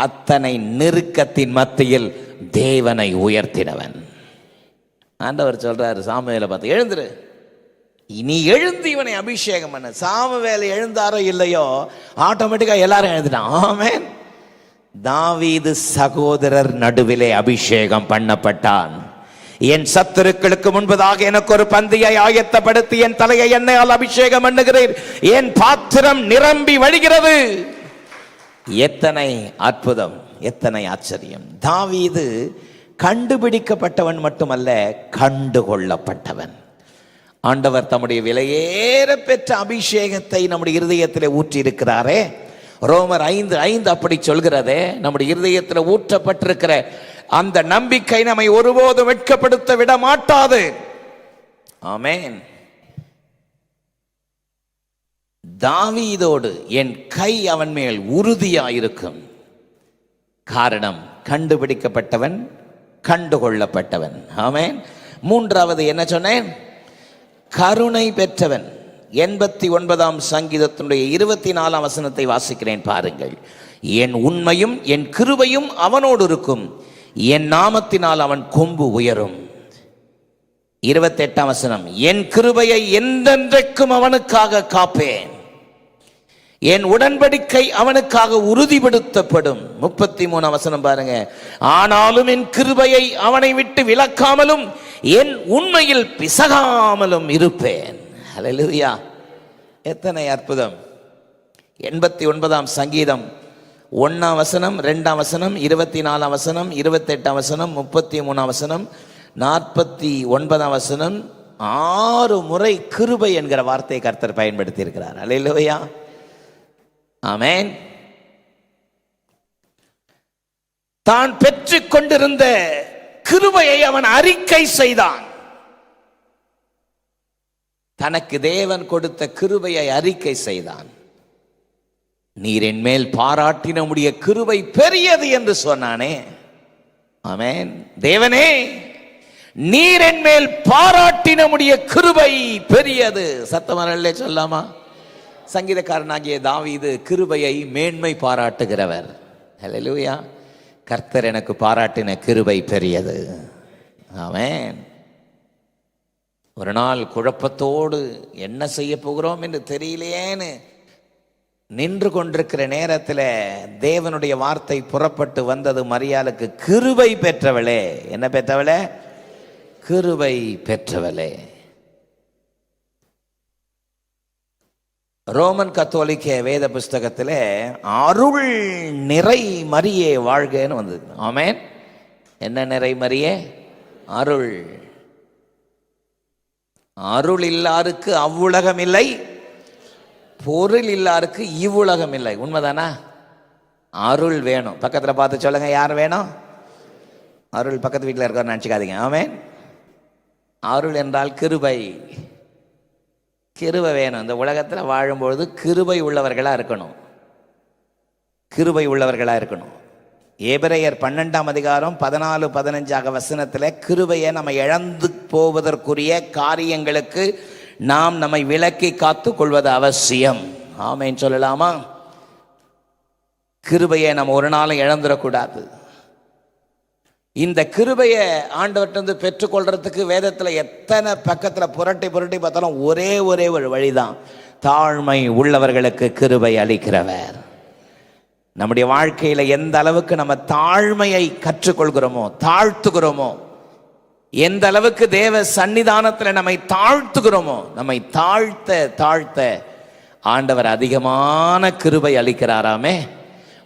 அத்தனை நெருக்கத்தின் மத்தியில் தேவனை உயர்த்தினவன். ஆண்டவர் சொல்றாரு சாமுவேலை பார்த்து, எழுந்துரு, இனி எழுந்து இவனை அபிஷேகம் பண்ண. சாமுவேல் எழுந்தாரோ இல்லையோ, ஆட்டோமேட்டிக்கா எல்லாரும் எழுந்துட்டான். ஆமென். தாவீது சகோதரர் நடுவிலே அபிஷேகம் பண்ணப்பட்டான். என் சத்துருக்களுக்கு முன்பதாக எனக்கு ஒரு பந்தியை ஆயத்தப்படுத்தி என் தலையை எண்ணெயால் அபிஷேகம் பண்ணுகிறேன், என் பாத்திரம் நிரம்பி வழிகிறது. எத்தனை அற்புதம், எத்தனை ஆச்சரியம். தாவீது கண்டுபிடிக்கப்பட்டவன் மட்டுமல்ல, கண்டுகொள்ளப்பட்டவன். ஆண்டவர் தம்முடைய விலையேற பெற்ற அபிஷேகத்தை நம்முடைய இருதயத்தில் ஊற்றி இருக்கிறாரே. ரோமர் 5:5 அப்படி சொல்கிறதே. நம்முடைய இருதயத்தில் ஊற்றப்பட்டிருக்கிற அந்த நம்பிக்கை நம்மை ஒருபோதும் வெட்கப்படுத்த விட மாட்டாது. ஆமென். தாவீதோடு என் கை அவன் மேல் உறுதியாயிருக்கும். காரணம், கண்டுபிடிக்கப்பட்டவன், கண்டுகொள்ளப்பட்டவன். ஆமென். மூன்றாவது என்ன சொன்னேன்? கருணை பெற்றவன். 89ஆம் சங்கீதத்தினுடைய 24ஆம் வசனத்தை வாசிக்கிறேன் பாருங்கள். என் உண்மையும் என் கிருபையும் அவனோடு இருக்கும், என் நாமத்தினால் அவன் கொம்பு உயரும். 28ஆம் வசனம், என் கிருபையை என்றென்றைக்கும் அவனுக்காக காப்பேன், என் உடன்படிக்கை அவனுக்காக உறுதிப்படுத்தப்படும். 33ஆம் வசனம் பாருங்க, ஆனாலும் என் கிருபையை அவனை விட்டு விலக்காமலும் என் உண்மையில் பிசகாமலும் இருப்பேன். ஹல்லேலூயா. எத்தனை அற்புதம். 89ஆம் சங்கீதம் 1ஆம் வசனம், 2ஆம் வசனம், 24ஆம் வசனம், 28ஆம் வசனம், 33ஆம் வசனம், 49ஆம் வசனம், 6 முறை கிருபை என்கிற வார்த்தையை கர்த்தர் பயன்படுத்தி இருக்கிறார். ஹல்லேலூயா. ஆமென். தான் பெற்றுக் கொண்டிருந்த கிருபையை அவன் அறிக்கை செய்தான். தனக்கு தேவன் கொடுத்த கிருபையை அறிக்கை செய்தான். நீர் என் மேல் பாராட்டின உம்முடைய கிருபை பெரியது என்று சொன்னானே. ஆமென். தேவனே, நீர் என் மேல் பாராட்டின உம்முடைய கிருபை பெரியது. சத்தமரல்லே சொல்லாமா? சங்கீதக்காரனாகிய தாவீது கிருபையை மேன்மை பாராட்டுகிறவர். ஹல்லேலூயா. கர்த்தர் எனக்கு பாராட்டின கிருபை பெரியது. ஆமென். ஒரு நாள் குழப்பத்தோடு என்ன செய்ய போகிறோம் என்று தெரியலையேன்னு நின்று கொண்டிருக்கிற நேரத்தில் தேவனுடைய வார்த்தை புறப்பட்டு வந்தது. மரியாளுக்கு, கிருபை பெற்றவளே. என்ன பெற்றவளே? கிருபை பெற்றவளே. ரோமன் கத்தோலிக்க வேத புஸ்தகத்தில் அருள் நிறை மரியே வாழ்கன்னு வந்தது. ஆமென். என்ன நிறை மரியே? அருள். அருள் இல்லாருக்கு அவ்வுலகம் இல்லை, பொருள் இல்லாருக்கு இவ்வுலகம் இல்லை. உண்மைதானா? அருள் வேணும். பக்கத்தில் பார்த்து சொல்லுங்க, யார் வேணும்? அருள். பக்கத்து வீட்டில் இருக்காரு நினச்சிக்காதீங்க. ஆமென். அருள் என்றால் கிருபை. கிருபை வேணும். இந்த உலகத்தில் வாழும்பொழுது கிருபை உள்ளவர்களாக இருக்கணும். கிருபை உள்ளவர்களாக இருக்கணும். எபிரேயர் 12ஆம் அதிகாரம் 14-15 வசனத்தில் கிருபையை நம்ம இழந்து போவதற்குரிய காரியங்களுக்கு நாம் நம்மை விலக்கி காத்து கொள்வது அவசியம். ஆமென் சொல்லலாமா? கிருபையை நம்ம ஒரு நாளும் இழந்துடக்கூடாது. இந்த கிருபையை ஆண்டவர்கிட்ட பெற்றுக்கொள்றதுக்கு வேதத்தில் எத்தனை பக்கத்தில் புரட்டி புரட்டி பார்த்தாலும் ஒரே ஒரு வழிதான். தாழ்மை உள்ளவர்களுக்கு கிருபை அளிக்கிறவர். நம்முடைய வாழ்க்கையில் எந்த அளவுக்கு நம்ம தாழ்மையை கற்றுக்கொள்கிறோமோ, தாழ்த்துகிறோமோ, எந்த அளவுக்கு தேவ சன்னிதானத்தில் நம்மை தாழ்த்துகிறோமோ, நம்மை தாழ்த்த தாழ்த்த ஆண்டவர் அதிகமான கிருபை அளிக்கிறாராமே.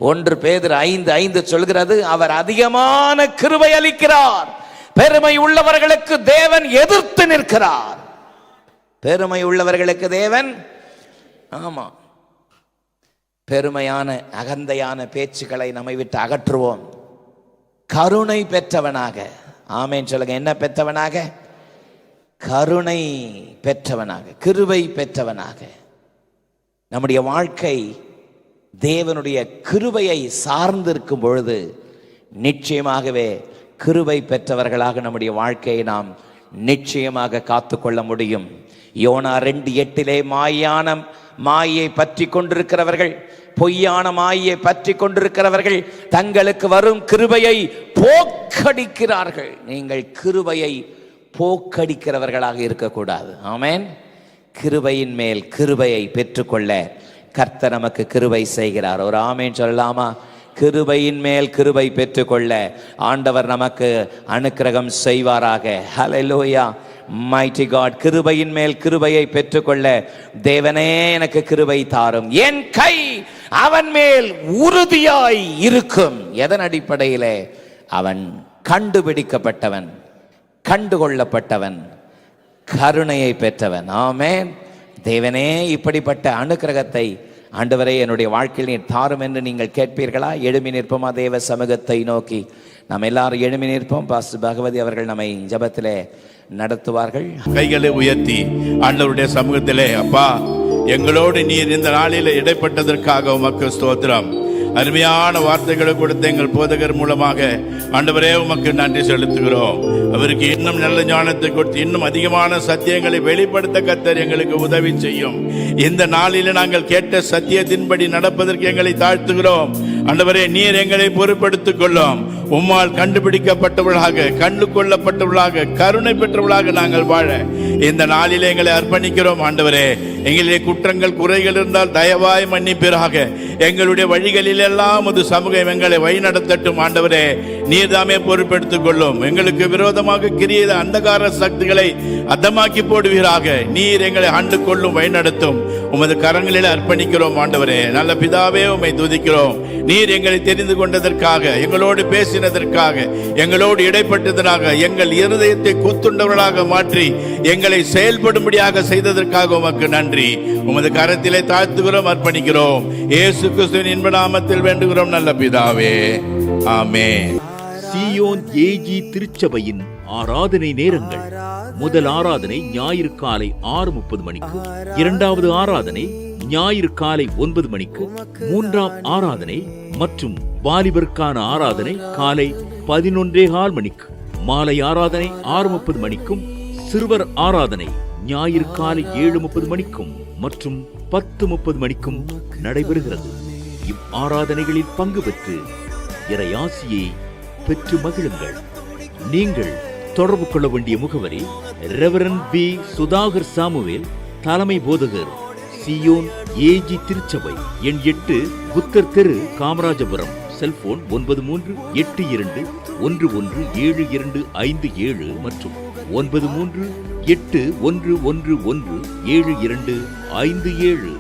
1 பேதுரு 5:5 சொல்கிறது, அவர் அதிகமான கிருபை அளிக்கிறார், பெருமை உள்ளவர்களுக்கு தேவன் எதிர்த்து நிற்கிறார். பெருமை உள்ளவர்களுக்கு தேவன், ஆமா, பெருமையான அகந்தையான பேச்சுக்களை நம்மை விட்டு அகற்றுவோம். கருணை பெற்றவனாக, ஆமென் சொல்லுங்க. என்ன பெற்றவனாக? கருணை பெற்றவனாக, கிருபை பெற்றவனாக. நம்முடைய வாழ்க்கை தேவனுடைய கிருபையை சார்ந்திருக்கும் பொழுது நிச்சயமாகவே கிருபை பெற்றவர்களாக நம்முடைய வாழ்க்கையை நாம் நிச்சயமாக காத்துக்கொள்ள முடியும். யோனா 2:8 மாயை பற்றி கொண்டிருக்கிறவர்கள், பொய்யான மாயை பற்றி கொண்டிருக்கிறவர்கள் தங்களுக்கு வரும் கிருபையை போக்கடிக்கிறார்கள். நீங்கள் கிருபையை போக்கடிக்கிறவர்களாக இருக்கக்கூடாது. ஆமென். கிருபையின் மேல் கிருபையை பெற்றுக்கொள்ள கர்த்தர் நமக்கு கிருபை செய்கிறார். ஒரு ஆமென் சொல்லலாமா? கிருபையின் மேல் கிருபை பெற்றுக்கொள்ள ஆண்டவர் நமக்கு அனுக்கிரகம் செய்வாராக. ஹல்லேலூயா, மைட்டி காட். கிருபையின் மேல் கிருபையை பெற்றுக்கொள்ள தேவனே எனக்கு கிருபை தாரும், என் கை அவன் மேல் உறுதியாய் இருக்கும். எதன் அடிப்படையிலே? அவன் கண்டுபிடிக்கப்பட்டவன், கண்டுகொள்ளப்பட்டவன், கருணையை பெற்றவன். ஆமென். தேவனே இப்படிப்பட்ட அனுக்கிரகத்தை ஆண்டவரே என்னுடைய வாழ்க்கையில் நீர் தாரும் என்று நீங்கள் கேட்பீர்களா? எழுமி நிற்போமா தேவ சமூகத்தை நோக்கி? நாம் எல்லாரும் எழுமி நிற்போம். பாஸ்டர் பகவதி அவர்கள் நம்மை ஜெபத்திலே நடத்துவார்கள். கைகளை உயர்த்தி ஆண்டவருடைய சமூகத்திலே, அப்பா, எங்களோடு நீர் இந்த நாளில் இடைப்பட்டதற்காக உமக்கு ஸ்தோத்திரம். அருமையான வார்த்தைகளை கொடுத்த எங்கள் போதகர் மூலமாக ஆண்டவரே உமக்கு நன்றி செலுத்துகிறோம். அவருக்கு இன்னும் நல்ல ஞானத்தை கொடுத்து இன்னும் அதிகமான சத்தியங்களை வெளிப்படுத்த கர்த்தர் எங்களுக்கு உதவி செய்யும். இந்த நாளில் நாங்கள் கேட்ட சத்தியத்தின்படி நடப்பதற்கு எங்களை தாழ்த்துகிறோம். ஆண்டவரே, நீர் எங்களை பொறுப்படுத்திக் கொள்ளும். உம்மால் கண்டுபிடிக்கப்பட்டவர்களாக, கண்டு கொள்ளப்பட்டவர்களாக, கருணை பெற்றவர்களாக நாங்கள் வாழ இந்த நாளில் எங்களை அர்ப்பணிக்கிறோம். ஆண்டவரே, எங்களிலே குற்றங்கள் குறைகள் இருந்தால் தயவாய் மன்னிப்பீராக. எங்களுடைய வழிகளில் எல்லாம் ஒரு சமூகம் எங்களை வழிநடத்தட்டும். ஆண்டவரே, நீர் தாமே பொறுப்பெடுத்துக் கொள்ளும். எங்களுக்கு விரோதமாக கிரியத அந்தகார சக்திகளை அதமாக்கி போடுவீராக. நீர் எங்களை ஆண்டு கொள்ளும், வழிநடத்தும். உமது கரங்களில் அர்ப்பணிக்கிறோம். ஆண்டவரே, நல்ல பிதாவே, உம்மை துதிக்கிறோம். நீர் எங்களை தெரிந்து கொண்டதற்காக, எங்களோடு பேசினதற்காக, எங்களோடு இடைப்பட்டதற்காக, எங்கள் இருதயத்தை கூத்துண்டவர்களாக மாற்றி எங்களை செயல்படும்படியாக செய்ததற்காக உமக்கு நன்றி. உமது கரத்திலே தாழ்த்துகிறோம், அர்ப்பணிக்கிறோம். இயேசு கிறிஸ்துவின் இன்ப நாமத்தில் வேண்டுகிறோம் நல்ல பிதாவே, ஆமென். சீயோன் ஏஜி திருச்சபையின் ஆராதனை நேரங்கள்: முதல் ஆராதனை ஞாயிறு காலை 6:30 மணிக்கு, இரண்டாவது ஆராதனை ஞாயிறு காலை 9 மணிக்கு, மூன்றாம் ஆராதனை மற்றும் வாலிபருக்கான ஆராதனை காலை 11:15 மணிக்கு, மாலை ஆராதனை 6:30 மணிக்கும், சிறுவர் ஆராதனை ஞாயிறு காலை 7:30 மணிக்கும் மற்றும் 10:30 மணிக்கும் நடைபெறுகிறது. இவ் ஆராதனைகளில் பங்கு பெற்று இறையாசியை பெற்று மகிழுங்கள். நீங்கள் தொடர்பு கொள்ள வேண்டிய முகவரி: ரெவரண்ட் பி. சுதாகர் சாமுவேல், தலைமை போதகர், சீயோன் ஏஜி திருச்சபை, எண் 8, புத்தர் தெரு, காமராஜபுரம். செல்போன் 9382117257 மற்றும் 9381117257.